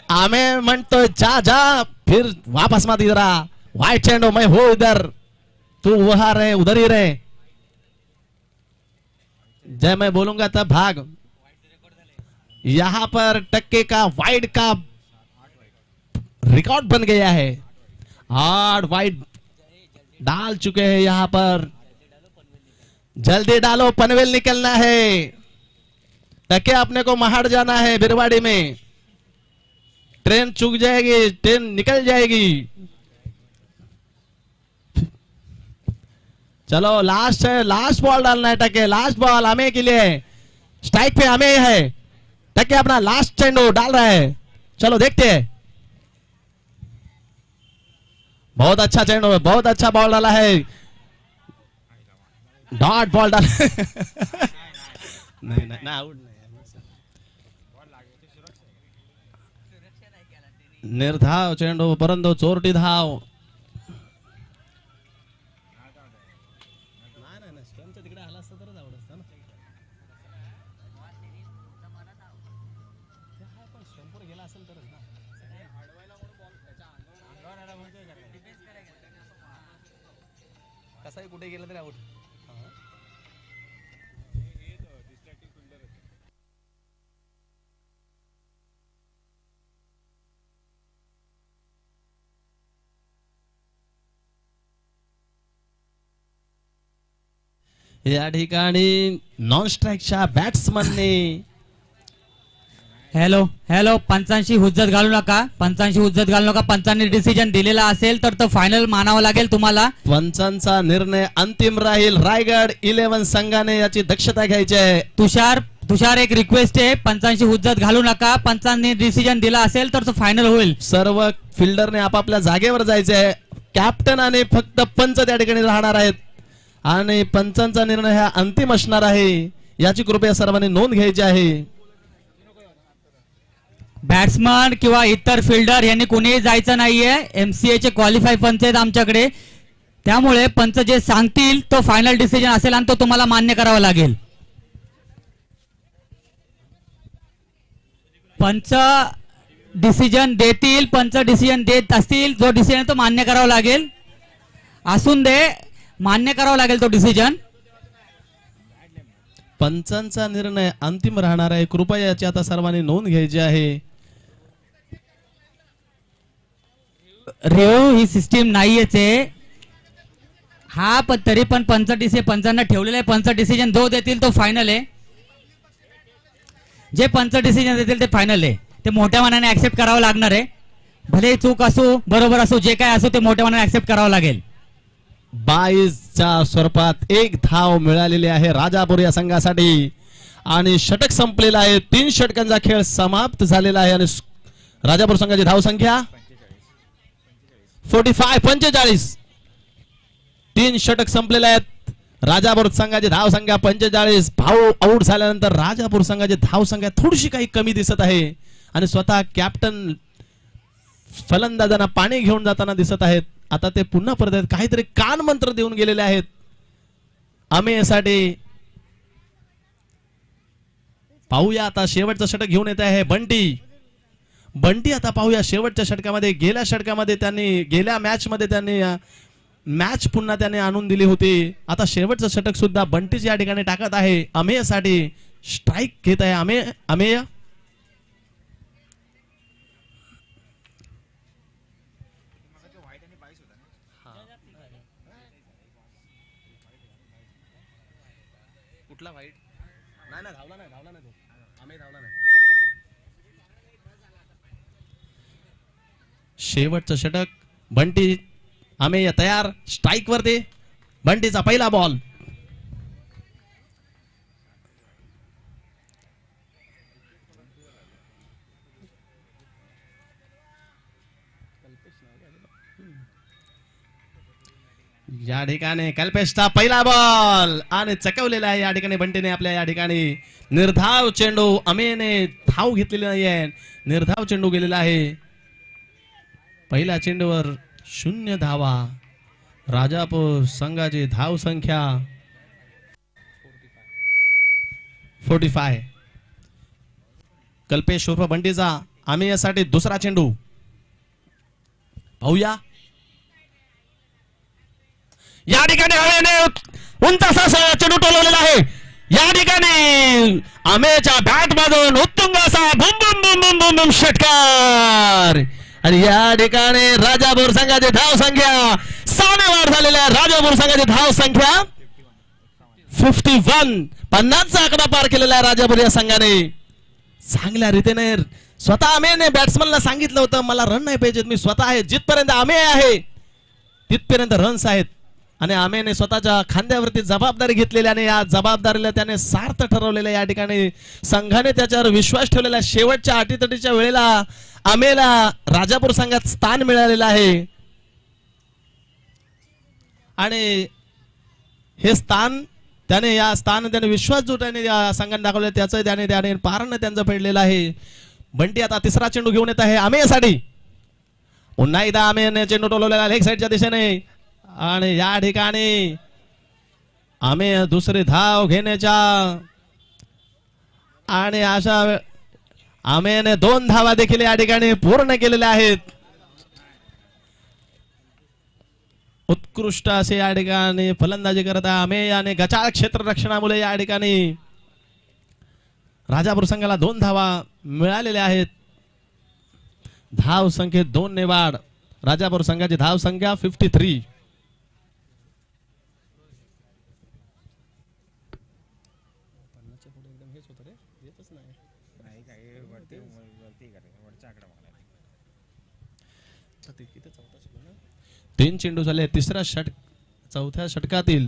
आमे म्हणतोय जा फिर वापस मत इधर आ. वाईट चेंडू मैं हो इधर तू वहां रहे उधर ही रहे. जय मैं बोलूंगा तब भाग. यहां पर टक्के का वाइड का रिकॉर्ड बन गया है. 8 वाइड डाल चुके हैं यहां पर. जल्दी डालो पनवेल निकलना है. टके अपने को महाड़ जाना है. बिरवाड़ी में ट्रेन चूक जाएगी ट्रेन निकल जाएगी. चलो लास्ट है लास्ट बॉल डालना है टके. लास्ट बॉल हमें के लिए स्ट्राइक पे हमें है. टके अपना लास्ट चेंडू डाल रहा है. चलो देखते हैं. बहुत अच्छा चेंडू है बहुत अच्छा बॉल डाला है. डॉट बॉल डाल नहीं आउट निर्धाव चेंडू परंतु चोरटी धाव. तिकडे आला असता तरच आवडत ना. गेला असेल तरच ना. कसाही कुठे गेलं तरी आउट. या ठिकाणी नॉन स्ट्राईकच्या बॅट्समनने हॅलो पंचांशी हुज्जत घालू नका. पंचांनी डिसिजन दिलेला असेल तर तो फायनल मानावा लागेल तुम्हाला. पंचांचा निर्णय अंतिम राहील. रायगड 11 संघाने याची दक्षता घ्यायची आहे. तुषार एक रिक्वेस्ट आहे. पंचांशी हुज्जत घालू नका. पंचांनी डिसिजन दिला असेल तर तो फायनल होईल. सर्व फिल्डरने आपापल्या जागेवर जायचे आहे. कॅप्टन आणि फक्त पंच त्या ठिकाणी राहणार आहेत आणि पंचांचा निर्णय हा अंतिम असणार आहे. याची कृपया सर्वांनी नोंद घ्यायची आहे. बॅट्समन किंवा इतर फिल्डर यांनी कोणीही जायचं नाहीये. MCA चे क्वालिफाय पंच आहेत आमच्याकडे. त्यामुळे पंच जे सांगतील तो फायनल डिसिजन असेल आणि तो तुम्हाला मान्य करावा लागेल. पंच डिसिजन देतील. पंच डिसिजन देत असतील जो डिसिजन तो मान्य करावा लागेल. असून दे मान्य करावा लागेल तो डिसिजन. पंचांचा निर्णय अंतिम राहणार आहे. कृपया याची आता सर्वांनी नोंद घ्यायची आहे. रेव ही सिस्टीम नाहीयेच आहे. हा पण तरी पण पंचांना ठेवलेला आहे. पंच डिसिजन जो देतील तो फायनल आहे. जे पंच डिसिजन देतील ते फायनल आहे. ते मोठ्या मनाने ऍक्सेप्ट करावं लागणार आहे. भले चूक असो बरोबर असो जे काय असो ते मोठ्या मनाने ऍक्सेप्ट करावं लागेल. 22च्या स्वरूपात 1 धाव मिळालेली आहे राजापूर या संघासाठी आणि षटक संपलेला आहे. 3 षटकांचा खेळ समाप्त झालेला आहे आणि राजापूर संघाची धाव संख्या 45. 3 षटक संपलेले आहेत. राजापूर संघाची धाव संख्या 45. भाऊ आउट झाल्यानंतर राजापूर संघाची धाव संख्या थोडीशी काही कमी दिसत आहे आणि स्वतः कॅप्टन फलंदाजांना पाणी घेऊन जाताना दिसत आहेत. आता ते पुन्हा परत काहीतरी कान मंत्र देऊन गेलेले आहेत अमेयसाठी. पाहूया आता शेवटचं षटक घेऊन येत आहे बंटी. आता पाहूया शेवटच्या षटकामध्ये गेल्या मॅच मध्ये त्यांनी मॅच पुन्हा त्याने आणून दिली होती. आता शेवटचं षटक सुद्धा बंटीच या ठिकाणी टाकत आहे अमेयसाठी. स्ट्राईक घेत आहे अमेय. कुठला वाईट नाही धावला नाही तो अमेय धावला नाही. शेवटचं षटक. बंटी अमेय तयार. स्ट्राईक वरती. बंटीचा पहिला बॉल. या ठिकाणी कल्पेशचा पहिला बॉल आणि चकवलेला आहे या ठिकाणी बंटीने आपल्या या ठिकाणी. निर्धाव चेंडू. अमेयने धाव घेतलेली नाहीये. निर्धाव चेंडू गेलेला आहे. पहिल्या चेंडूवर 0 धावा. राजापूर संघाची धाव संख्या 45. कल्पेश उर्फ बंटीचा अमेयसाठी दुसरा चेंडू पाहूया. या ठिकाणी हवेने उंच असा चेंडू टोलवलेला आहे. या ठिकाणी अमेयच्या बॅट मधून उत्तुंग असा बुम बुम बुम बुम बुम बुम षटकार. आणि या ठिकाणी राजापूर संघाची धाव संख्या 6 वाढ झालेल्या. राजापूर संघाची धाव संख्या 51. 50चा आकडा पार केलेला आहे राजापूर या संघाने. चांगल्या रीतीने स्वतः अमेयने बॅट्समनला सांगितलं होतं मला रन नाही पाहिजेत, मी स्वतः आहे. जिथपर्यंत अमेय आहे तिथपर्यंत रन्स आहेत. आणि अमेयने स्वतःच्या खांद्यावरती जबाबदारी घेतलेली आणि या जबाबदारीला त्याने सार्थ ठरवलेल्या. या ठिकाणी संघाने त्याच्यावर विश्वास ठेवलेला. शेवटच्या अटीतटीच्या वेळेला अमेयला राजापूर संघात स्थान मिळालेलं आहे. आणि हे स्थान त्याने विश्वास जो त्याने या संघाने दाखवला त्याचं त्याने पारण त्यांचं फेडलेलं आहे. बंटी आता तिसरा चेंडू घेऊन येत आहे अमेयसाठी. पुन्हा एकदा अमेयने चेंडू टोलवलेला लेग साईडच्या दिशेने. आणि या ठिकाणी अमेय दुसरी धाव घेण्याच्या आणि अशा अमेयने 2 धावा देखील या ठिकाणी पूर्ण केलेल्या आहेत. उत्कृष्ट असे या ठिकाणी फलंदाजी करत आहे अमेय. आणि गचाळ क्षेत्ररक्षणामुळे या ठिकाणी राजापूर संघाला 2 धावा मिळालेल्या आहेत. धाव संख्येत 2 ने वाढ. राजापूर संघाची धाव संख्या 53. तीन चेंडू झाले. चौथ्या षटकातील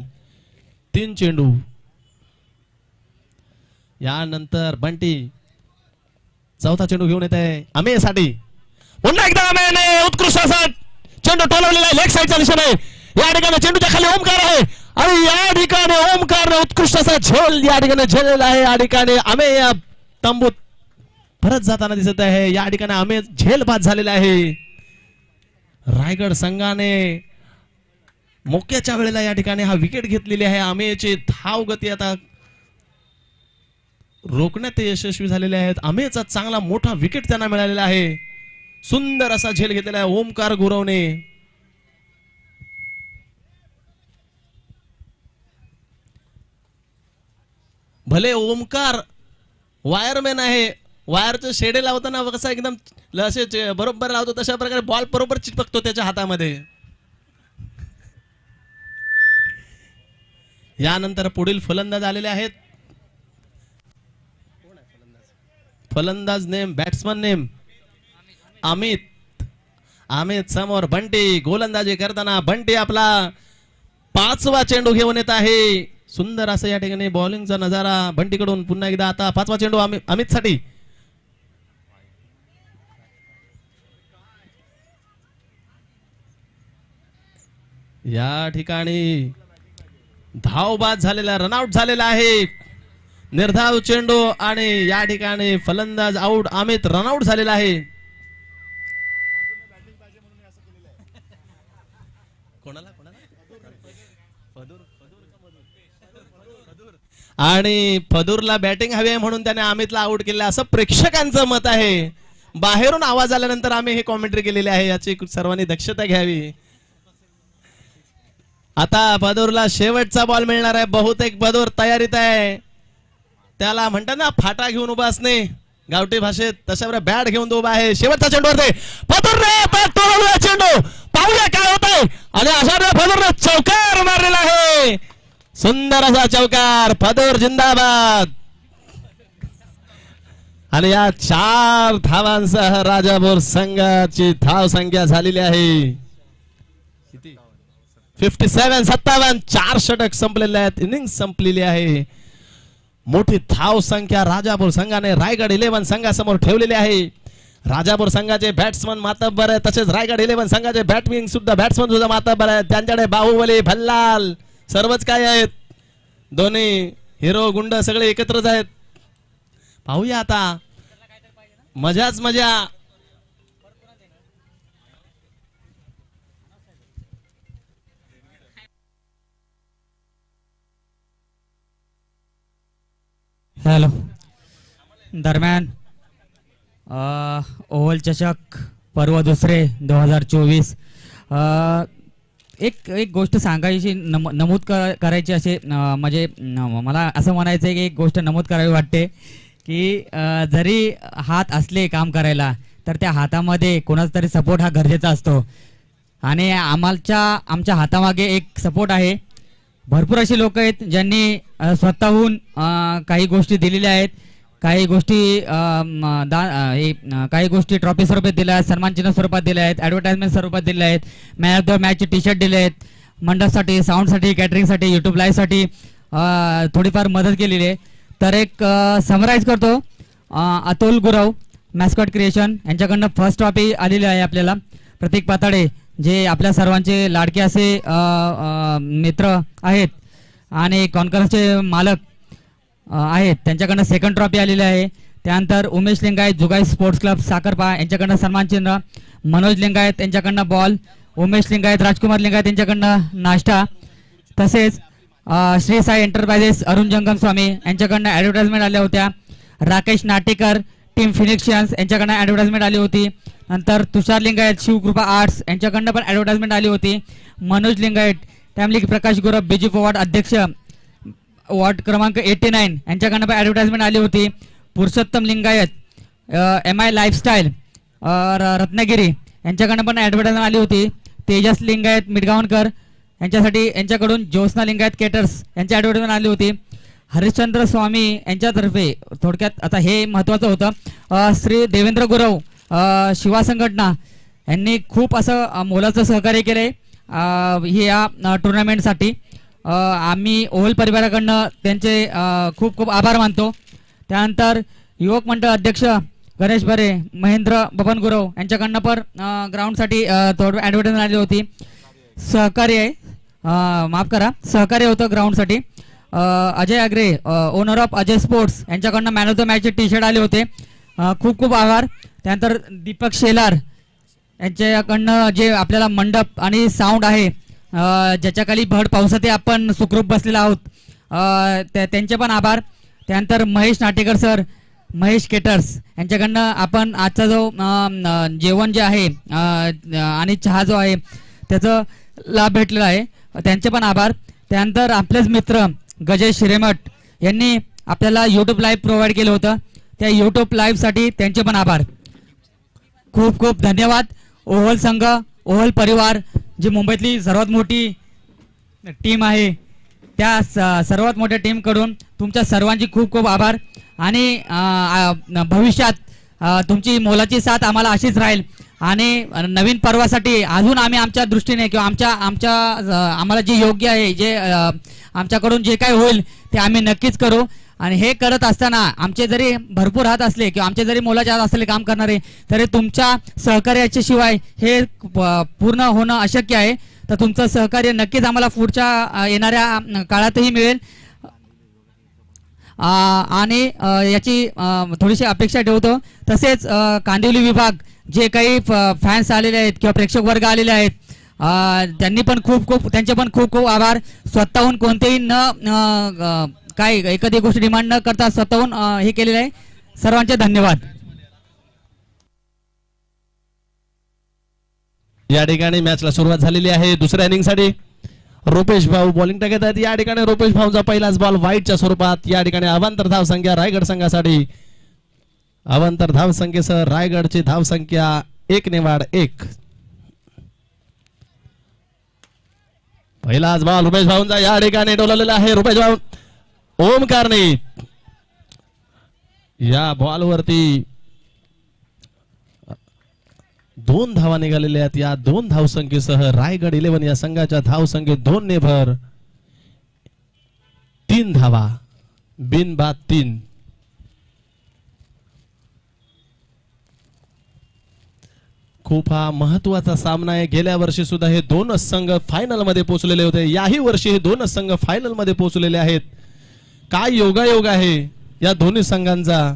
3 चेंडू. यानंतर बंटी चौथा चेंडू घेऊन येत आहे अमेयसाठी. पुन्हा एकदा अमेयने उत्कृष्ट असा चेंडू टोलवलेला आहे लेग साईडच्या दिशेने. या ठिकाणी चेंडूच्या खाली ओमकार आहे आणि या ठिकाणी ओमकारने उत्कृष्ट असा झेल या ठिकाणी झेललेला आहे. या ठिकाणी अमेय या तंबूत परत जाताना दिसत आहे. या ठिकाणी अमेय झेल बाद झालेला आहे. रायगड संघाने मोक्याच्या वेळेला या ठिकाणी हा विकेट घेतलेली आहे. अमेयची धाव गती आता रोखण्यात ते यशस्वी झालेले आहेत. अमेयचा चांगला मोठा विकेट त्यांना मिळालेला आहे. सुंदर असा झेल घेतलेला आहे ओमकार गुरवने. भले ओमकार वायरमॅन आहे. वायरचं शेडे लावताना कसा एकदम असे बरोबर लावतो तशा प्रकारे बॉल बरोबर चिटकतो त्याच्या हातामध्ये. यानंतर पुढील फलंदाज आलेले आहेत. फलंदाज नेम बॅट्समन नेम अमित समोर बंटी. गोलंदाजी करताना बंटी आपला 5वा चेंडू घेऊन येत आहे. सुंदर असं या ठिकाणी बॉलिंगचा नजारा बंटीकडून. पुन्हा एकदा आता 5वा चेंडू अमित साठी. या ठिकाणी धाव बाद झालेला रनआउट झालेला आहे. निर्धाव चेंडू आणि या ठिकाणी फलंदाज आउट. अमित रनआउट झालेला आहे. आणि फदूरला बॅटिंग हवी आहे म्हणून त्याने अमितला आउट केलं असं प्रेक्षकांचं मत आहे. बाहेरून आवाज आल्यानंतर आम्ही हे कॉमेंट्री केलेली आहे. याची सर्वांनी दक्षता घ्यावी. आता बदूरला शेवटचा बॉल मिळणार आहे. बहुतेक बदूर तयारीत आहे. त्याला म्हणतात ना फाटा घेऊन उभा असणे गावठी भाषेत, तशा बॅट घेऊन तो उभा आहे. शेवटचा चेंडूवरती पदरने बॅट तोडला, चेंडू पाहूया काय होतंय. आणि अशा पदरने चौकार मारलेला आहे. सुंदर असा चौकार. पदर जिंदाबाद. आणि या 4 धावांसह राजापूर संघाची धाव संख्या झालेली आहे 57. 4 षटक संपलेले आहेत. इनिंग संपलेली आहे. मोठी धाव संख्या राजापूर संघाने रायगड 11 संघासमोर ठेवलेली आहे. राजापूर संघाचे बॅट्समन मातब्बर आहेत, तसेच रायगड 11 संघाचे बॅट्समन सुद्धा मातब्बर आहेत. त्यांच्याकडे बाहुबली, भल्लाल सर्वच काय आहेत. दोन्ही हिरो गुंड सगळे एकत्रच आहेत. पाहूया आता. मजाच मजा. हॅलो. दरम्यान ओव्हल चषक पर्व दुसरे 2024 एक गोष्ट सांगायची नमूद करायची असे म्हणजे मला असं म्हणायचं आहे की एक गोष्ट नमूद करावी वाटते की जरी हात असले काम करायला तर त्या हातामध्ये कोणाचा तरी सपोर्ट हा गरजेचा असतो. आणि आमच्या हातामागे एक सपोर्ट आहे. भरपूर अशी लोक आहेत ज्यांनी स्वतःहून काही गोष्टी दिलेल्या आहेत. काही गोष्टी ट्रॉफी स्वरूपात दिल्या आहेत, सन्मानचिन्ह स्वरूपात दिल्या आहेत, ॲडव्हर्टाइजमेंट स्वरूपात दिल्या आहेत, मॅन ऑफ द मॅचचे टी शर्ट दिले आहेत, मंडपसाठी, साऊंडसाठी, कॅटरिंगसाठी, यूट्यूब लाईव्हसाठी थोडीफार मदत केलेली आहे. तर एक समराईज करतो. अतुल गुरव मॅस्कॉट क्रिएशन यांच्याकडनं फर्स्ट ट्रॉफी आलेली आहे आपल्याला. प्रतीक पाताडे जे आपल्या सर्वांचे लाडके असे मित्र आहेत आणि कॉन्फरन्सचे मालक आहेत, त्यांच्याकडनं सेकंड ट्रॉफी आलेली आहे. त्यानंतर उमेश लिंगायत जुगाई स्पोर्ट्स क्लब साखरपा यांच्याकडनं सन्मानचिन्ह, मनोज लिंगायत यांच्याकडनं बॉल, उमेश लिंगायत, राजकुमार लिंगायत यांच्याकडनं नाश्ता, तसेच श्री साई एंटरप्राइजेस अरुण जंगम स्वामी यांच्याकडनं ॲडव्हर्टाइजमेंट आल्या होत्या. राकेश नाटेकर टीम फिनिक्शियन्स यांच्याकडनं ॲडव्हर्टाइजमेंट आली होती. नंतर तुषार लिंगायत शिवकृपा आर्ट्स यांच्याकडनं पण ॲडव्हर्टाइजमेंट आली होती. मनोज लिंगायत टॅमलिक प्रकाश गुरव बीजी पवार अध्यक्ष वॉर्ड क्रमांक 89 यांच्याकडनं पण ॲडव्हर्टाइजमेंट आली होती. पुरुषोत्तम लिंगायत MI लाईफस्टाईल रत्नागिरी यांच्याकडनं पण ॲडव्हर्टाइजमेंट आली होती. तेजस लिंगायत मिडगावणकर यांच्याकडून ज्योत्स्ना लिंगायत केटर्स यांची ॲडव्हर्टाइजमेंट आली होती. हरिश्चंद्र स्वामी यांच्यातर्फे थोडक्यात आता हे महत्त्वाचं होतं. श्री देवेंद्र गुरव शिवा संघटना यांनी खूप असं मोलाचं सहकार्य केलं आहे या टुर्नामेंटसाठी. आम्ही ओव्हल परिवाराकडनं त्यांचे खूप खूप आभार मानतो. त्यानंतर युवक मंडळ अध्यक्ष गणेश बरे, महेंद्र बबन गुरव यांच्याकडनं पण ग्राउंडसाठी थोडं ॲडव्हर्टाइजमेंट आली होती. सहकार्य होतं ग्राउंडसाठी. Ajay Agre owner of Ajay sports यांच्याकडनं मॅन ऑफ द मॅचचे टी शर्ट आले होते. खूप खूप आभार. त्यानंतर दीपक शेलार यांच्याकडनं जे आपल्याला मंडप आणि साऊंड आहे ज्याच्या खाली भड पावसाते आपण सुखरूप बसलेलो आहोत त्यांचे पण आभार. त्यानंतर महेश नाटेकर सर, महेश केटर्स यांच्याकडनं आपण आजचा जो जेवण जे आहे आणि चहा जो आहे त्याचं लाभ भेटलेला आहे, त्यांचे पण आभार. त्यानंतर आपलेच मित्र गजेश हिरेमठ यांनी आपल्याला यूट्यूब लाईव्ह प्रोव्हाइड केलं होतं. त्या यूट्यूब लाईव्हसाठी त्यांचे पण आभार. खूप खूप धन्यवाद. ओव्हल संघ, ओव्हल परिवार जी मुंबईतली सर्वात मोठी टीम आहे, त्या सर्वात मोठ्या टीमकडून तुमच्या सर्वांची खूप खूप आभार. आणि भविष्यात तुमची मोलाची साथ आम्हाला अशीच राहील. आणि नवीन पर्वासाठी अजून आम्ही आमच्या दृष्टीने किंवा आम्हाला जे योग्य आहे, जे आमच्याकडून जे काय होईल ते आम्ही नक्कीच करू. आणि हे करत असताना आमचे जरी भरपूर हात असले किंवा आमचे जरी मोलाचे हात असले काम करणारे, तरी तुमच्या सहकार्याच्या शिवाय हे पूर्ण होणं अशक्य आहे. तर तुमचं सहकार्य नक्कीच आम्हाला पुढच्या येणाऱ्या काळातही मिळेल. आणि याची थोडीशी अपेक्षा ठेवतो. तसेच कांदिवली विभाग जे काही फॅन्स आलेले आहेत किंवा प्रेक्षक वर्ग आलेले आहेत, त्यांचे पण खूप खूप आभार. स्वतःहून कोणतेही काय एखादी गोष्ट डिमांड न करता स्वतःहून हे केलेलं आहे. सर्वांचे धन्यवाद. या ठिकाणी मॅचला सुरुवात झालेली आहे दुसऱ्या इनिंगसाठी. रुपेश भाऊ बॉलिंग टाकत आहेत. या ठिकाणी रुपेश भाऊंचा पहिलाच बॉल वाईटच्या स्वरूपात. या ठिकाणी अवांतर धाव संख्या रायगड संघासाठी. अवांतर धाव संख्येसह रायगडची धाव संख्या 1-1. पहिलाच बॉल रुपेश भाऊंचा या ठिकाणी डोलवलेला आहे. रुपेश भाऊ ओमकारने या बॉलवरती 2 धावा निघालेल्या आहेत. या 2 धावसंख्येसह रायगड 11 या संघाच्या धावसंख्येत 2 ने भर 3 धावा बिनबाद 3. खूप हा महत्वाचा सामना आहे. गेल्या वर्षी सुद्धा हे 2 संघ फायनल मध्ये पोहोचलेले होते. याही वर्षी हे 2 संघ फायनल मध्ये पोहोचलेले आहेत. काय योगायोग आहे या दोन्ही संघांचा.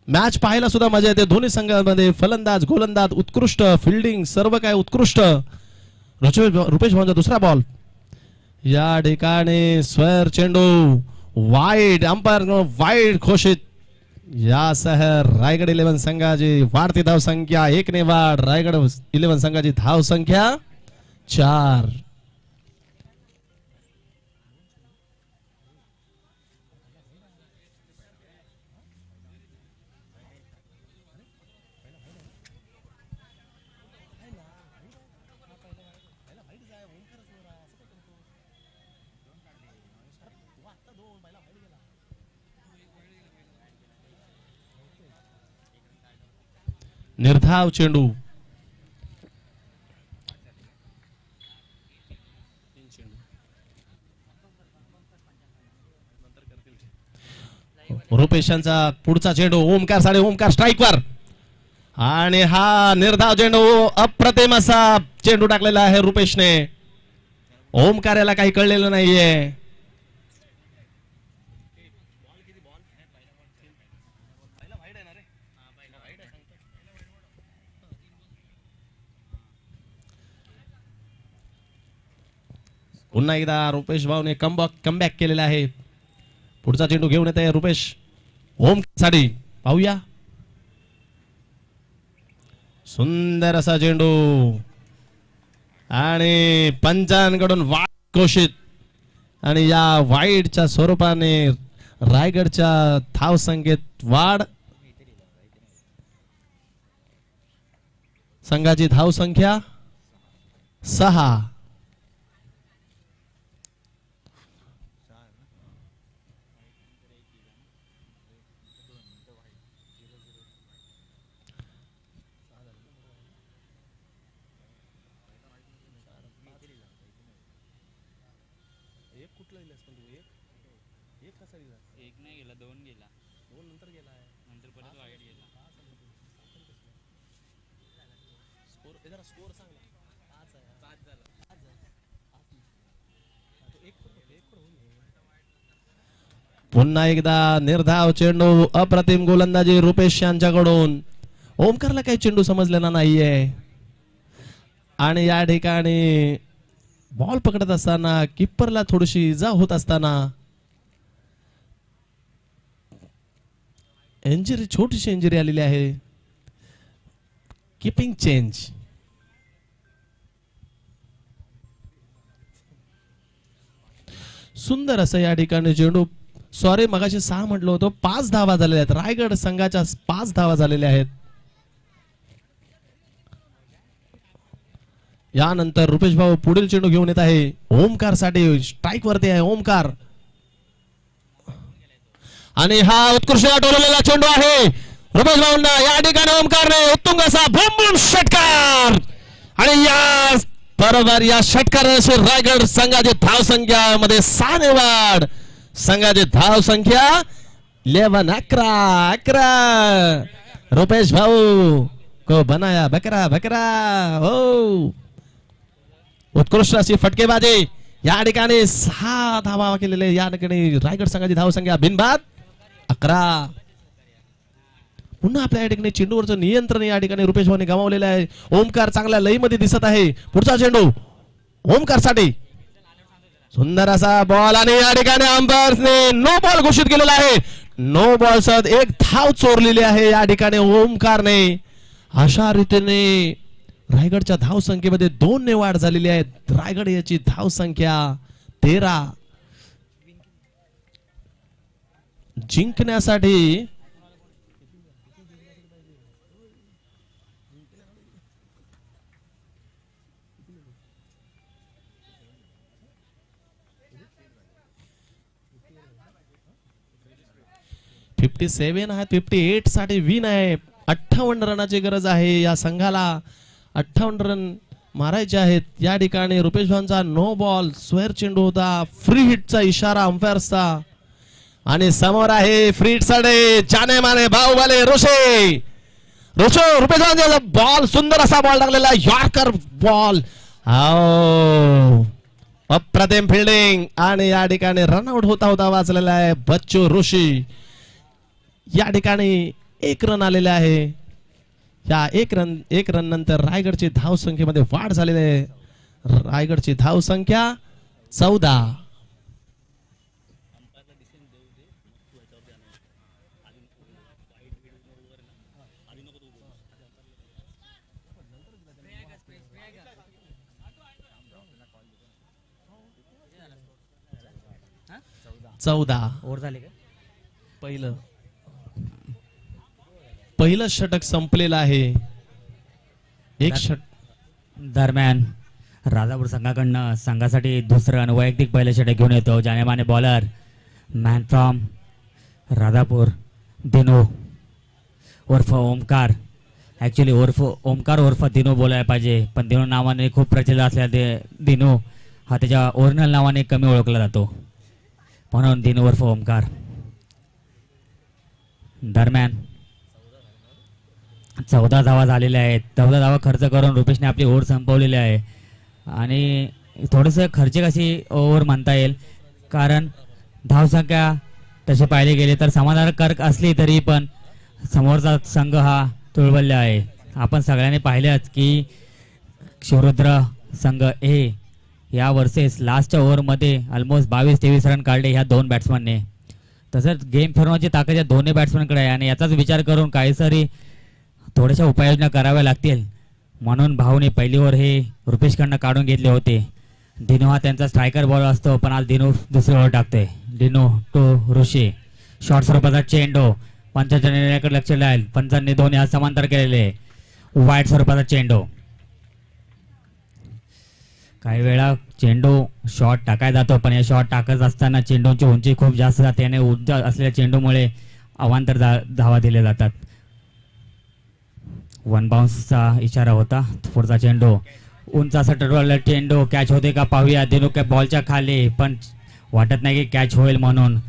मॅच पाहायला सुद्धा मजा येते. दोन्ही संघांमध्ये फलंदाज गोलंदाज उत्कृष्ट, फिल्डिंग सर्व काय उत्कृष्ट. रुपेश भाऊंचा दुसरा बॉल. या ठिकाणी स्क्वेअर चेंडू वाईड, अंपायर वाईड घोषित. यासह रायगड 11 संघाची वाढती धाव संख्या 1 ने वाढ. रायगड 11 संघाची धाव संख्या 4. निर्धाव चेंडू. रुपेशांचा पुढचा चेंडू ओमकार साडे. ओमकार स्ट्राईकवर आणि हा निर्धाव चेंडू. अप्रतिम असा चेंडू टाकलेला आहे रुपेशने. ओमकार याला काही कळलेलं नाहीये. पुन्हा एकदा रुपेश भाऊने कमबॅक केलेला आहे. पुढचा चेंडू घेऊन येत आहे रुपेश ओमसाठी. पाहूया. सुंदर असा चेंडू आणि पंचांकडून वाईड घोषित. आणि या वाईडच्या स्वरूपाने रायगडच्या धाव संख्येत वाढ. संघाची धाव संख्या 6. पुन्हा एकदा निर्धाव चेंडू. अप्रतिम गोलंदाजी रुपेश यांच्याकडून. ओमकारला काही चेंडू समजलेला नाहीये. आणि या ठिकाणी बॉल पकडत असताना किप्परला थोडीशी इजा होत असताना इंजरी, छोटीशी इंजरी आलेली आहे. Keeping change. सुंदर असं या ठिकाणी चेंडू. सॉरी मगाशी 6 म्हटलं होतं. 5 धावा झालेल्या आहेत. रायगड संघाच्या 5 धावा झालेल्या आहेत. यानंतर रुपेश भाऊ पुढील चेंडू घेऊन येत आहे. ओमकार साठी स्ट्राईक वरती आहे ओमकार. आणि हा उत्कृष्ट टोललेला चेंडू आहे रुपेश भाऊंना. या ठिकाणी ओमकारने उत्तुंग असा भूम षटकार. आणि या बरोबर या षटकाराने रायगड संघाची धाव संख्या मध्ये 6 ने वाढ. संघाची धाव संख्या 11. रुपेश भाऊ को बनाया बकरा बकरा. हो, उत्कृष्ट अशी फटकेबाजी. या ठिकाणी 6 धावा केलेले. या ठिकाणी रायगड संघाची धाव संख्या बिनबाद 11. पुन्हा आपल्या या ठिकाणी चेंडूवरचं नियंत्रण या ठिकाणी रुपेश भाऊने गमावलेलं आहे. ओमकार चांगल्या लई मध्ये दिसत आहे. पुढचा चेंडू ओमकार साठी. सुंदर असा बॉल. आणि या ठिकाणी अंपायर्सने नो बॉल घोषित केलेला आहे. नो बॉल सद 1 धाव चोरलेली आहे या ठिकाणी ओमकारने. अशा रीतीने रायगडच्या धाव संख्येमध्ये 2 ने वाढ झालेली आहे. रायगड याची धाव संख्या 13. जिंकण्यासाठी .57 आहे. 58 साठी विन आहे. 58 रनाची गरज आहे या संघाला. 58 रन मारायचे आहेत. या ठिकाणी रुपेश भाऊंचा नो बॉल स्क्वेअर चेंडू होता. फ्री हिटचा इशारा अंपायरचा आणि समोर आहे फ्री हिटसाठी जाने माने बाहुबली ऋषी रुपेश भाऊंचा बॉल सुंदर असा बॉल टाकलेला यॉर्कर बॉल. अप्रतिम फिल्डिंग आणि या ठिकाणी रनआउट होता होता वाचलेला आहे बच्चू ऋषी. या ठिकाणी 1 रन आलेले आहे. या एक रन नंतर रायगडची धाव संख्येमध्ये वाढ झालेली आहे. रायगडची धाव संख्या 14. ओव्हर झाले का? पहिलं षटक संपलेलं आहे. एक षटक दरम्यान राजापूर संघाकडनं संघासाठी दुसरं आणि वैयक्तिक पहिलं षटक घेऊन येतो जानेमाने bowler man from Rajapur Dinu उर्फ ओमकार. ॲक्च्युली ओमकार उर्फ दिनू बोलायला पाहिजे, पण दिनू नावाने खूप प्रचलित असलेला दिनू हा त्याच्या ओरिजिनल नावाने कमी ओळखला जातो, म्हणून दिनू उर्फ ओमकार. दरम्यान 14 धावा झालेल्या आहेत. 14 धावा खर्च करून रुपेशने आपली ओव्हर संपवलेली आहे. आणि थोडंसं खर्चिक अशी ओव्हर म्हणता येईल, कारण धावसंख्या तसे पाहिले गेले तर समाधानकारक असली तरी पण समोरचा संघ हा तुळवल्ला आहे. आपण सगळ्यांनी पाहिलंच की शिवरुद्र संघ ए या वर्सेस लास्टच्या ओव्हरमध्ये ऑलमोस्ट 22-23 रन काढले ह्या 2 बॅट्समनने. तसंच गेम फिरवण्याची ताकद या दोन्ही बॅट्समनकडे आहे आणि याचाच विचार करून काहीतरी थोड्याशा उपाययोजना कराव्या लागतील, म्हणून भाऊने पहिली ओव्हर हे रुपेशकडनं काढून घेतले होते. दिनू हा त्यांचा स्ट्रायकर बॉलर असतो, पण आज दिनू दुसरी ओव्हर टाकतोय. दिनू टू ऋषी शॉर्ट स्वरूपाचा चेंडू. पंचांच्या निर्णयाकडे लक्ष द्याल. पंचांनी दोन्ही हात समांतर केलेले. वाईट स्वरूपाचा चेंडू. काही वेळा चेंडू शॉट टाकायला जातो, पण या शॉट टाकत असताना चेंडूची उंची खूप जास्त जाते आणि उंच असलेल्या चेंडूमुळे अवांतर धावा दिल्या जातात. 1 बाउन्सचा इशारा होता. पुढचा चेंडू उंच असा टरवलेला चेंडू कॅच होते का पाहूया. दिनू काय बॉलच्या खाली, पण वाटत नाही की कॅच होईल, म्हणून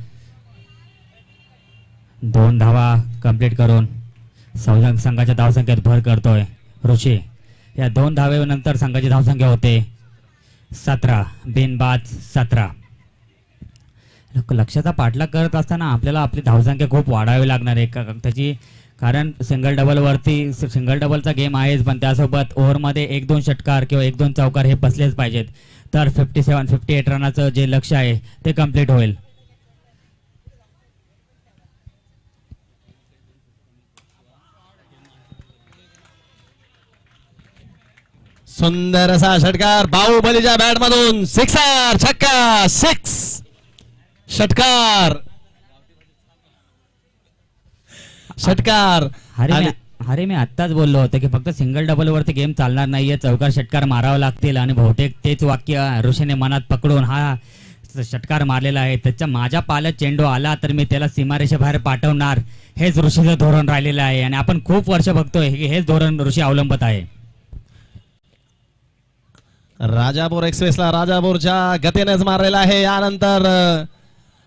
2 धावा कंप्लीट करून संघाच्या धावसंख्येत भर करतोय ऋषी. या 2 धावेनंतर संघाची धावसंख्या होते 17 बिनबाद 17. लक्षाचा पाठलाग करत असताना आपल्याला आपली धावसंख्या खूप वाढावी लागणार आहे त्याची, कारण सिंगल डबलचा गेम आहेच, पण त्यासोबत ओव्हरमध्ये 1-2 षटकार किंवा 1-2 चौकार हे बसलेच पाहिजेत, तर 57-58 रनाचं जे लक्ष्य आहे ते कंप्लीट होईल. सुंदर असा षटकार बाहुबलीच्या बॅट मधून. सिक्सर, छक्का, 6 षटकार. अरे मी आत्ताच बोललो होतो की फक्त सिंगल डबल वरती गेम चालणार नाहीये, चौकार षटकार मारावं लागतील, आणि बहुतेक तेच वाक्य ऋषीने मनात पकडून हा षटकार मारलेला आहे. त्याच्या माझ्या पाल्यात चेंडू आला तर मी त्याला सीमारेषेबाहेर पाठवणार, हेच ऋषीचं धोरण राहिलेलं आहे आणि आपण खूप वर्ष बघतोय की हेच धोरण ऋषी अवलंबत आहे. राजापूर एक्सप्रेसला राजापूरच्या गतीनेच मारलेला आहे. यानंतर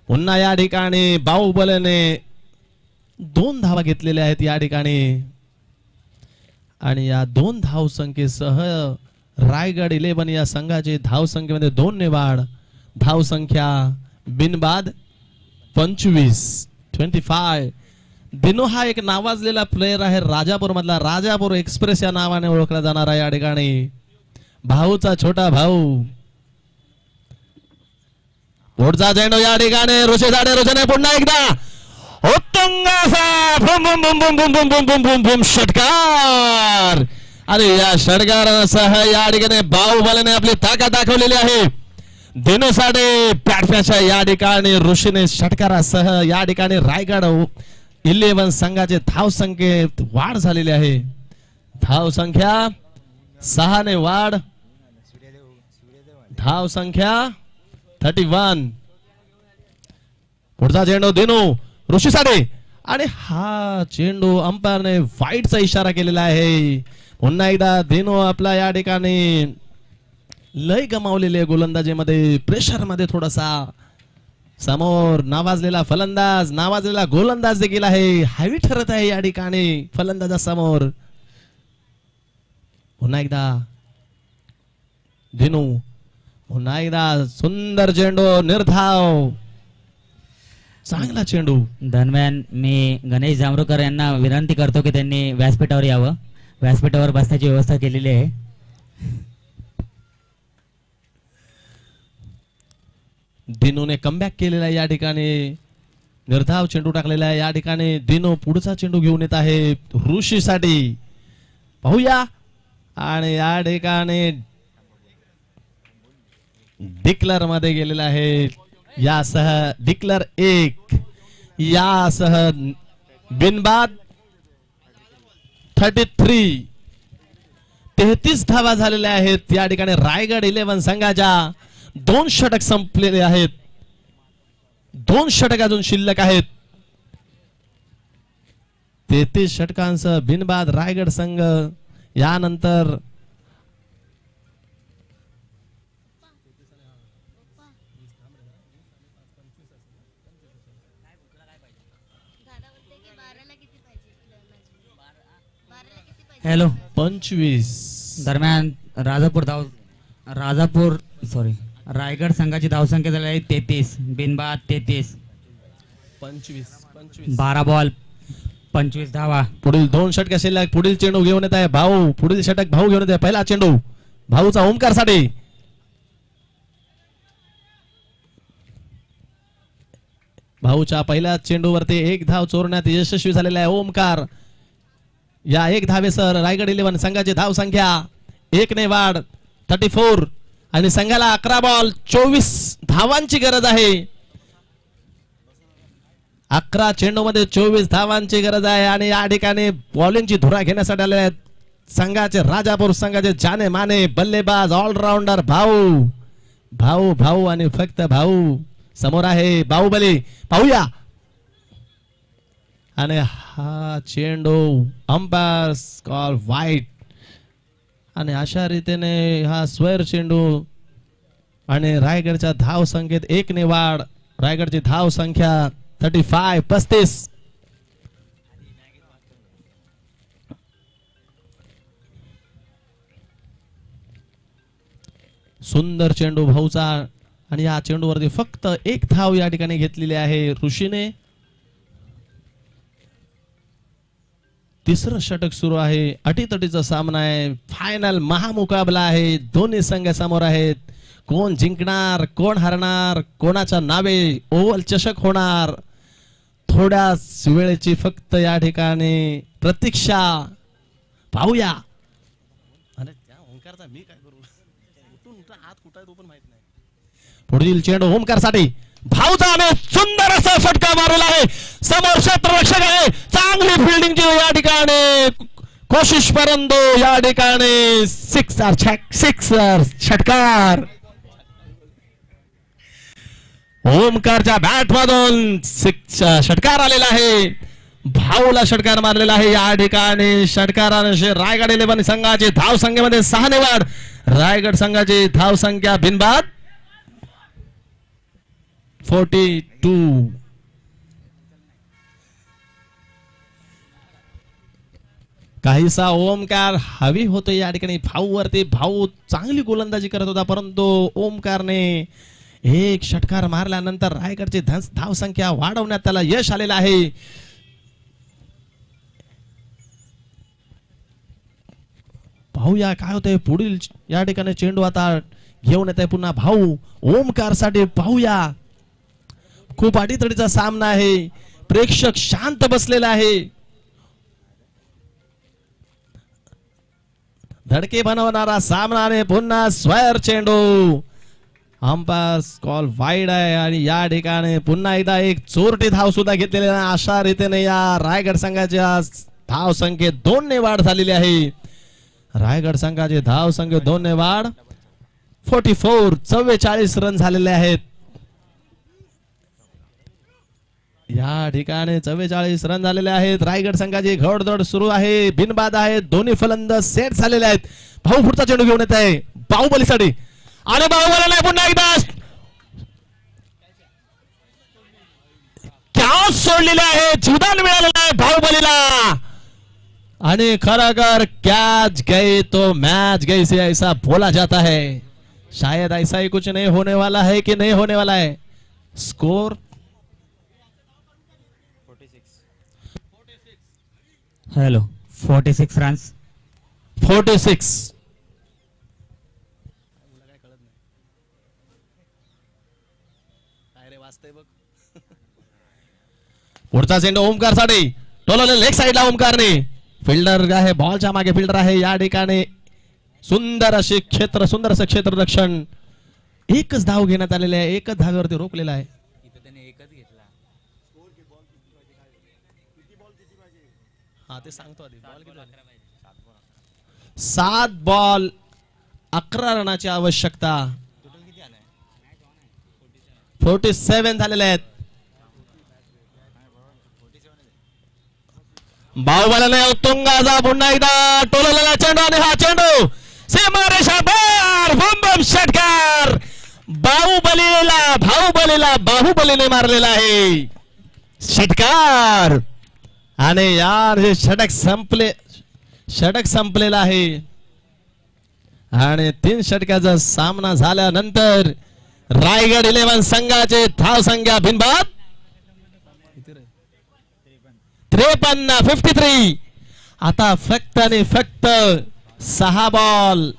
पुन्हा या ठिकाणी बाहुबलीने 2 धावा घेतलेल्या आहेत या ठिकाणी, आणि या 2 धाव संख्येसह रायगड 11 या संघाची धाव संख्येमध्ये 2 ने वाढ. धाव संख्या बिनबाद 25. दिनू हा एक नावाजलेला प्लेयर आहे राजापूर मधला. राजापूर एक्सप्रेस या नावाने ओळखला जाणार आहे या ठिकाणी. भाऊचा छोटा भाऊ. पुढचा चेंडू या ठिकाणी ऋषीने पुन्हा एकदा उत्तुंग असा षटकार, आणि या षटकारासह या ठिकाणी बाहुबलीने आपली ताकद दाखवलेली आहे. दिनू साठे बॅटमॅनच्या या ठिकाणी ऋषीने षटकारासह या ठिकाणी रायगड 11 संघाचे धाव संख्येत वाढ झालेली आहे. धाव संख्या 6 ने वाढ. धाव संख्या 31. पुढचा चेंडू दिनू ऋषी साठे आणि हा चेंडू अंपायरने वाईटचा इशारा केलेला आहे. पुन्हा एकदा दिनू आपला या ठिकाणी लय गमावलेले गोलंदाजीमध्ये प्रेशर मध्ये थोडासा समोर नावाजलेला फलंदाज नावाजलेला गोलंदाज देखील आहे. हॅवी ठरत आहे या ठिकाणी फलंदाजासमोर. पुन्हा एकदा दिनू पुन्हा एकदा सुंदर चेंडू निर्धाव चांगला चेंडू. दरम्यान मी गणेश जांभरुकर यांना विनंती करतो की त्यांनी व्यासपीठावर यावं. व्यासपीठावर बसण्याची व्यवस्था केलेली आहे. दिनूने कमबॅक केलेला आहे या ठिकाणी. निर्धाव चेंडू टाकलेला आहे या ठिकाणी. दिनू पुढचा चेंडू घेऊन येत आहे ऋषीसाठी. पाहूया आणि या ठिकाणी डिक्लर मध्ये गेलेला आहे. यासह डिक्लर 1 यासह बिनबाद 33 धावा झालेल्या आहेत या ठिकाणी. रायगड 11 संघाच्या 2 षटक संपलेले आहेत. 2 षटक अजून शिल्लक आहेत. 33 षटकांसह बिनबाद रायगड संघ. यानंतर हॅलो. 25. दरम्यान रायगड संघाची धावसंख्या झाली आहे 33. बिनबाद 33. 25 12 बॉल 25 धावा. पुढील 2 षटक शिल्लक. पुढील चेंडू घेऊन येत आहे भाऊ. पुढील षटक भाऊ घेऊन येत आहे. पहिला चेंडू भाऊचा ओमकार साठी. भाऊच्या पहिल्या चेंडूवरती 1 धाव चोरण्यात यशस्वी झालेला आहे ओमकार. या 1 धावेसर रायगड 11 संघाची धाव संख्या 1 ने वाढ 34 आणि संघाला 11 बॉल 24 धावांची गरज आहे. 11 चेंडू मध्ये 24 धावांची गरज आहे आणि या ठिकाणी बॉलिंगची धुरा घेण्यासाठी आले आहेत संघाचे राजापूर संघाचे जाने माने बल्लेबाज ऑलराऊंडर भाऊ. भाऊ भाऊ आणि फक्त भाऊ. समोर आहे बाहुबली. पाहूया आणि हा चेंडू अंपायर कॉल वाईट आणि अशा रीतीने हा स्क्वेअर चेंडू आणि रायगडच्या धाव संख्येत 1 ने वाढ. रायगडची धाव संख्या 35. सुंदर चेंडू भाऊचा आणि या चेंडूवरती फक्त 1 धाव या ठिकाणी घेतलेली आहे ऋषीने. तिसरं षटक सुरू आहे. अटीतटीचा सामना आहे. फायनल महामुकाबला आहे. दोन्ही संघ समोर आहेत. कोण जिंकणार कोण हरणार कोणाच्या नावे ओव्हल चषक होणार थोड्याच वेळेची फक्त या ठिकाणी प्रतीक्षा. पाहूया. अरे त्या ओंकारचा मी काय करू. हात कुठे तो पण माहित नाही. पुढील चेंडू ओमकार साठी. भाऊचा आणि सुंदर असा फटका मारलेला आहे. समोर क्षेत्ररक्षक आहे. चांगली फिल्डिंगची या ठिकाणी कोशिश परंतु या ठिकाणी सिक्सर षटकार. ओमकारच्या बॅट मधून षटकार आलेला आहे. भाऊला षटकार मारलेला आहे या ठिकाणी. षटकाराने रायगड 11 संघाची धाव संख्येमध्ये 6 ने वाढ. रायगड संघाची धाव संख्या बिनबाद 42. काहीसा ओमकार हवी होतो या ठिकाणी भाऊ वरती. भाऊ चांगली गोलंदाजी करत होता परंतु ओमकारने 1 षटकार मारल्यानंतर रायगडची धाव संख्या वाढवण्यात त्याला यश आलेलं आहे. पाहूया काय होतंय. पुढील या ठिकाणी चेंडू आता घेऊन येत आहे पुन्हा भाऊ ओमकार साठी. पाहूया. खूप अडीतडीचा सामना आहे. प्रेक्षक शांत बसलेला आहे. धडकी बनवणारा सामना आणि पुन्हा स्क्वेअर चेंडू. अंपायर कॉल वाईड आहे आणि या ठिकाणी पुन्हा एकदा एक चोरटी धाव सुद्धा घेतलेली आहे. अशा रीतीने या रायगड संघाच्या धाव संख्येत 2 ने वाढ झालेली आहे. रायगड संघाचे धाव संख्येत 2 ने वाढ. 44 रन झालेले आहेत. या ठिकाणी 44 रन झालेले आहेत. रायगड संघाची घोडदौड सुरू आहे. बिनबाद आहे. दोन्ही फलंदाज सेट झालेले आहेत. भाऊ पुढचा चेंडू घेऊन येत आहे बाहुबलीसाठी आणि बाहुबलीला पुन्हा एकदा कॅच सोडलेले आहे. जीवदान मिळालेलं आहे बाहुबलीला आणि खरागर कैच गई तो मैच गई से ऐसा बोला जाता है. शायद ऐसा ही कुछ नहीं होने वाला है कि नहीं होने वाला है. Score 46 runs. 46. पुढचा चेंडू ओमकार साठी टोलवले लेग साइडला. ओमकारने फिल्डर आहे. बॉलच्या मागे फिल्डर आहे. या ठिकाणी सुंदर असे क्षेत्र, सुंदर असं क्षेत्ररक्षण. एकच धाव घेण्यात आलेले आहे. एकच धावेवरती रोखलेला आहे. 7 बॉल 11 रनाची आवश्यकता. 47 झालेले आहेत. बाहुबलीने उत्तुंगाचा पुन्हा एकदा टोलवलेला चेंडू आणि हा चेंडू सीमारेषा बाहेर. बम बम षटकार. बाहुबलीने मारलेला आहे षटकार आणि यार हे षटक संपलेला आहे आणि 3 षटकाचा सामना झाल्यानंतर रायगड 11 संघाचे धाव संख्या बिनबाद 53. आता फक्त आणि फक्त 6 बॉल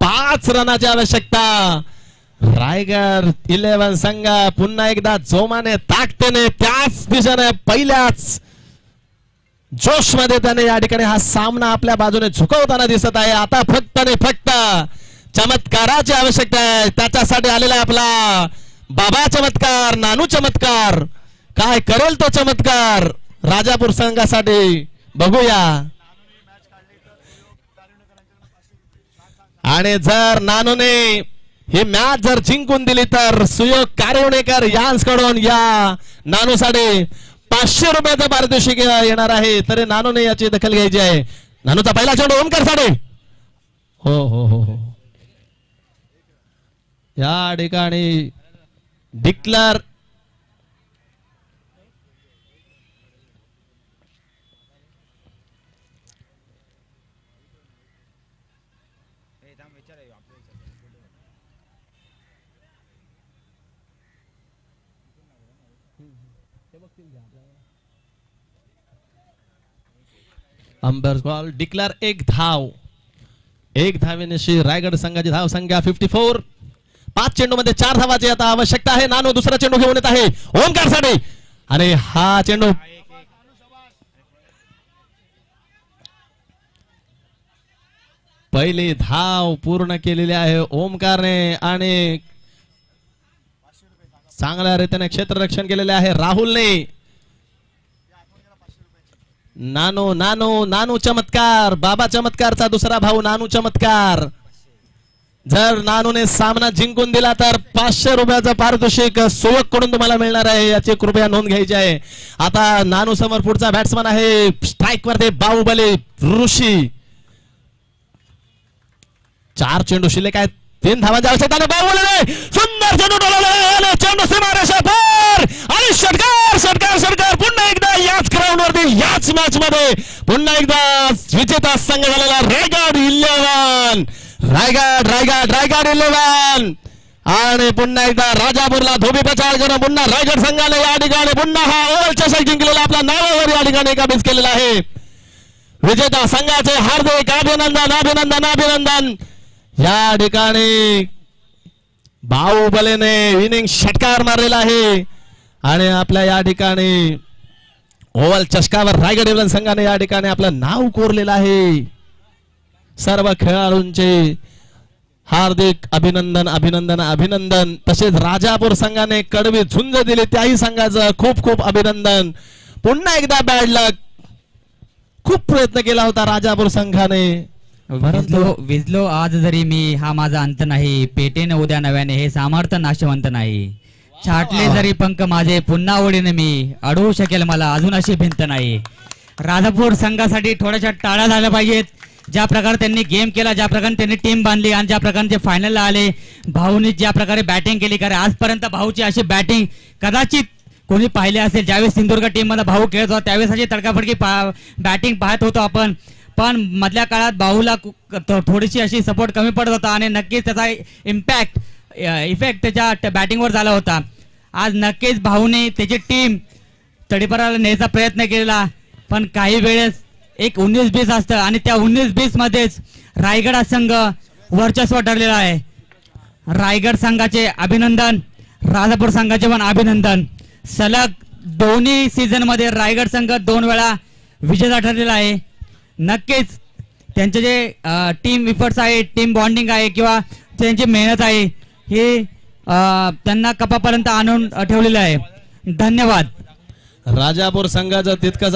5 रनाची आवश्यकता. रायगड 11 संघ पुन्हा एकदा जोमाने ताकदीने त्याच दिशेने पहिल्याच जोश मध्ये त्याने या ठिकाणी हा सामना आपल्या बाजूने झुकवताना दिसत आहे. आता फक्त आणि फक्त चमत्काराची आवश्यकता आहे. त्याच्यासाठी आलेला आहे आपला बाबा चमत्कार, नानू चमत्कार. काय करेल तो चमत्कार राजापूर संघासाठी बघूया. आणि जर नानूने ही मॅच जर जिंकून दिली तर सुयोग कारवणेकर यांकडून या नानूसाठी 500 रुपयाचं पारितोषिक येणार आहे. तरी नानूने याची दखल घ्यायची आहे. नानूचा पहिला चेंडू ओमकार साठी. हो हो हो हो या ठिकाणी डिक्लेअर अंबर कॉल डिक्लेअर. एक धावेने रायगड संघाची धाव संख्या 54. 5 चेंडू मध्ये 4 धावाची आता आवश्यकता आहे. नानू दुसरा चेंडू घेऊन येत आहे ओमकार साठी आणि हा चेंडू पहिली धाव पूर्ण केलेली आहे ओमकारने आणि चांगल्या रीतीने क्षेत्ररक्षण केलेले आहे राहुलने. नानू चमत्कार. बाबा चमत्कारचा दुसरा भाऊ नानू चमत्कार. जर नानूने सामना जिंकून दिला तर 500 रुपयाचं पारितोषिक सोबत कडून तुम्हाला मिळणार आहे. याची कृपया नोंद घ्यायची आहे. आता नानू समोर पुढचा बॅट्समन आहे स्ट्राईक वरती बाहुबली ऋषी. 4 चेंडू शिल्लक आहेत. 3 धावांच्या आवश्यकता. बाहुबलीने सुंदर चेंडू डोलवला. चेंडू सीमारेषा पार आणि षटकार पुन्हा एकदा याच ग्राउंड वरती याच मॅच मध्ये पुन्हा एकदा विजेता संघ झालेला रायगड 11 आणि पुन्हा एकदा राजापूरला धोबी प्रचार करून पुन्हा रायगड संघाने या ठिकाणी पुन्हा हा ओव्हल चषक जिंकलेला आपल्या नावावर या ठिकाणी काबीज केलेला आहे. विजेता संघाचे हार्दिक अभिनंदन. या ठिकाणी बाहुबलीने विनिंग षटकार मारलेला आहे आणि आपल्या या ठिकाणी ओव्हल चषकावर रायगड 11 संघाने या ठिकाणी आपलं नाव कोरलेलं आहे. सर्व खेळाडूंचे हार्दिक अभिनंदन अभिनंदन अभिनंदन. तसेच राजापूर संघाने कडवी झुंज दिली त्याही संघाचं खूप खूप अभिनंदन. पुन्हा एकदा बॅड लक. खूप प्रयत्न केला होता राजापूर संघाने. विजलो आज जरी मी, हा माझा अंत नाही. पेटेन उद्या नव्याने, हे सामर्थ्य नाशवंत नाही. छाटले जरी पंख माझे, पुन्हा ओढीने मी, अडवू शकेल मला अजून अशी भिंत नाही. राजापूर संघासाठी थोड्याशा टाळ्या झाल्या पाहिजेत. ज्या प्रकारे त्यांनी गेम केला, ज्या प्रकारे त्यांनी टीम बांधली आणि ज्या प्रकारे ते फायनलला आले. भाऊनी ज्या प्रकारे बॅटिंग केली, कारण आजपर्यंत भाऊची अशी बॅटिंग कदाचित कोणी पाहिले असेल. ज्यावेळेस सिंधुदुर्ग टीम मध्ये भाऊ खेळत होता त्यावेळेस अशी तडकाफडकी बॅटिंग पाहत होतो आपण. पण मधल्या काळात भाऊला थोडीशी अशी सपोर्ट कमी पडत होता आणि नक्कीच त्याचा इफेक्ट त्याच्या बॅटिंगवर झाला होता. आज नक्कीच भाऊने त्याची टीम तडीपाराला न्यायचा प्रयत्न केला, पण काही वेळेस एक 19-20 असतं आणि त्या 19-20 मध्येच रायगड हा संघ वर्चस्व ठरलेला आहे. रायगड संघाचे अभिनंदन, राजापूर संघाचे पण अभिनंदन. सलग दोन्ही सीझन मध्ये रायगड संघ 2 वेळा विजेता ठरलेला आहे. नक्कीच त्यांचे जे टीम इफर्ट्स आहे, टीम बॉन्डिंग आहे किंवा त्यांची मेहनत आहे, हे त्यांना कपापर्यंत आणून ठेवलेलं आहे. धन्यवाद. राजापूर संघाचं तितकंच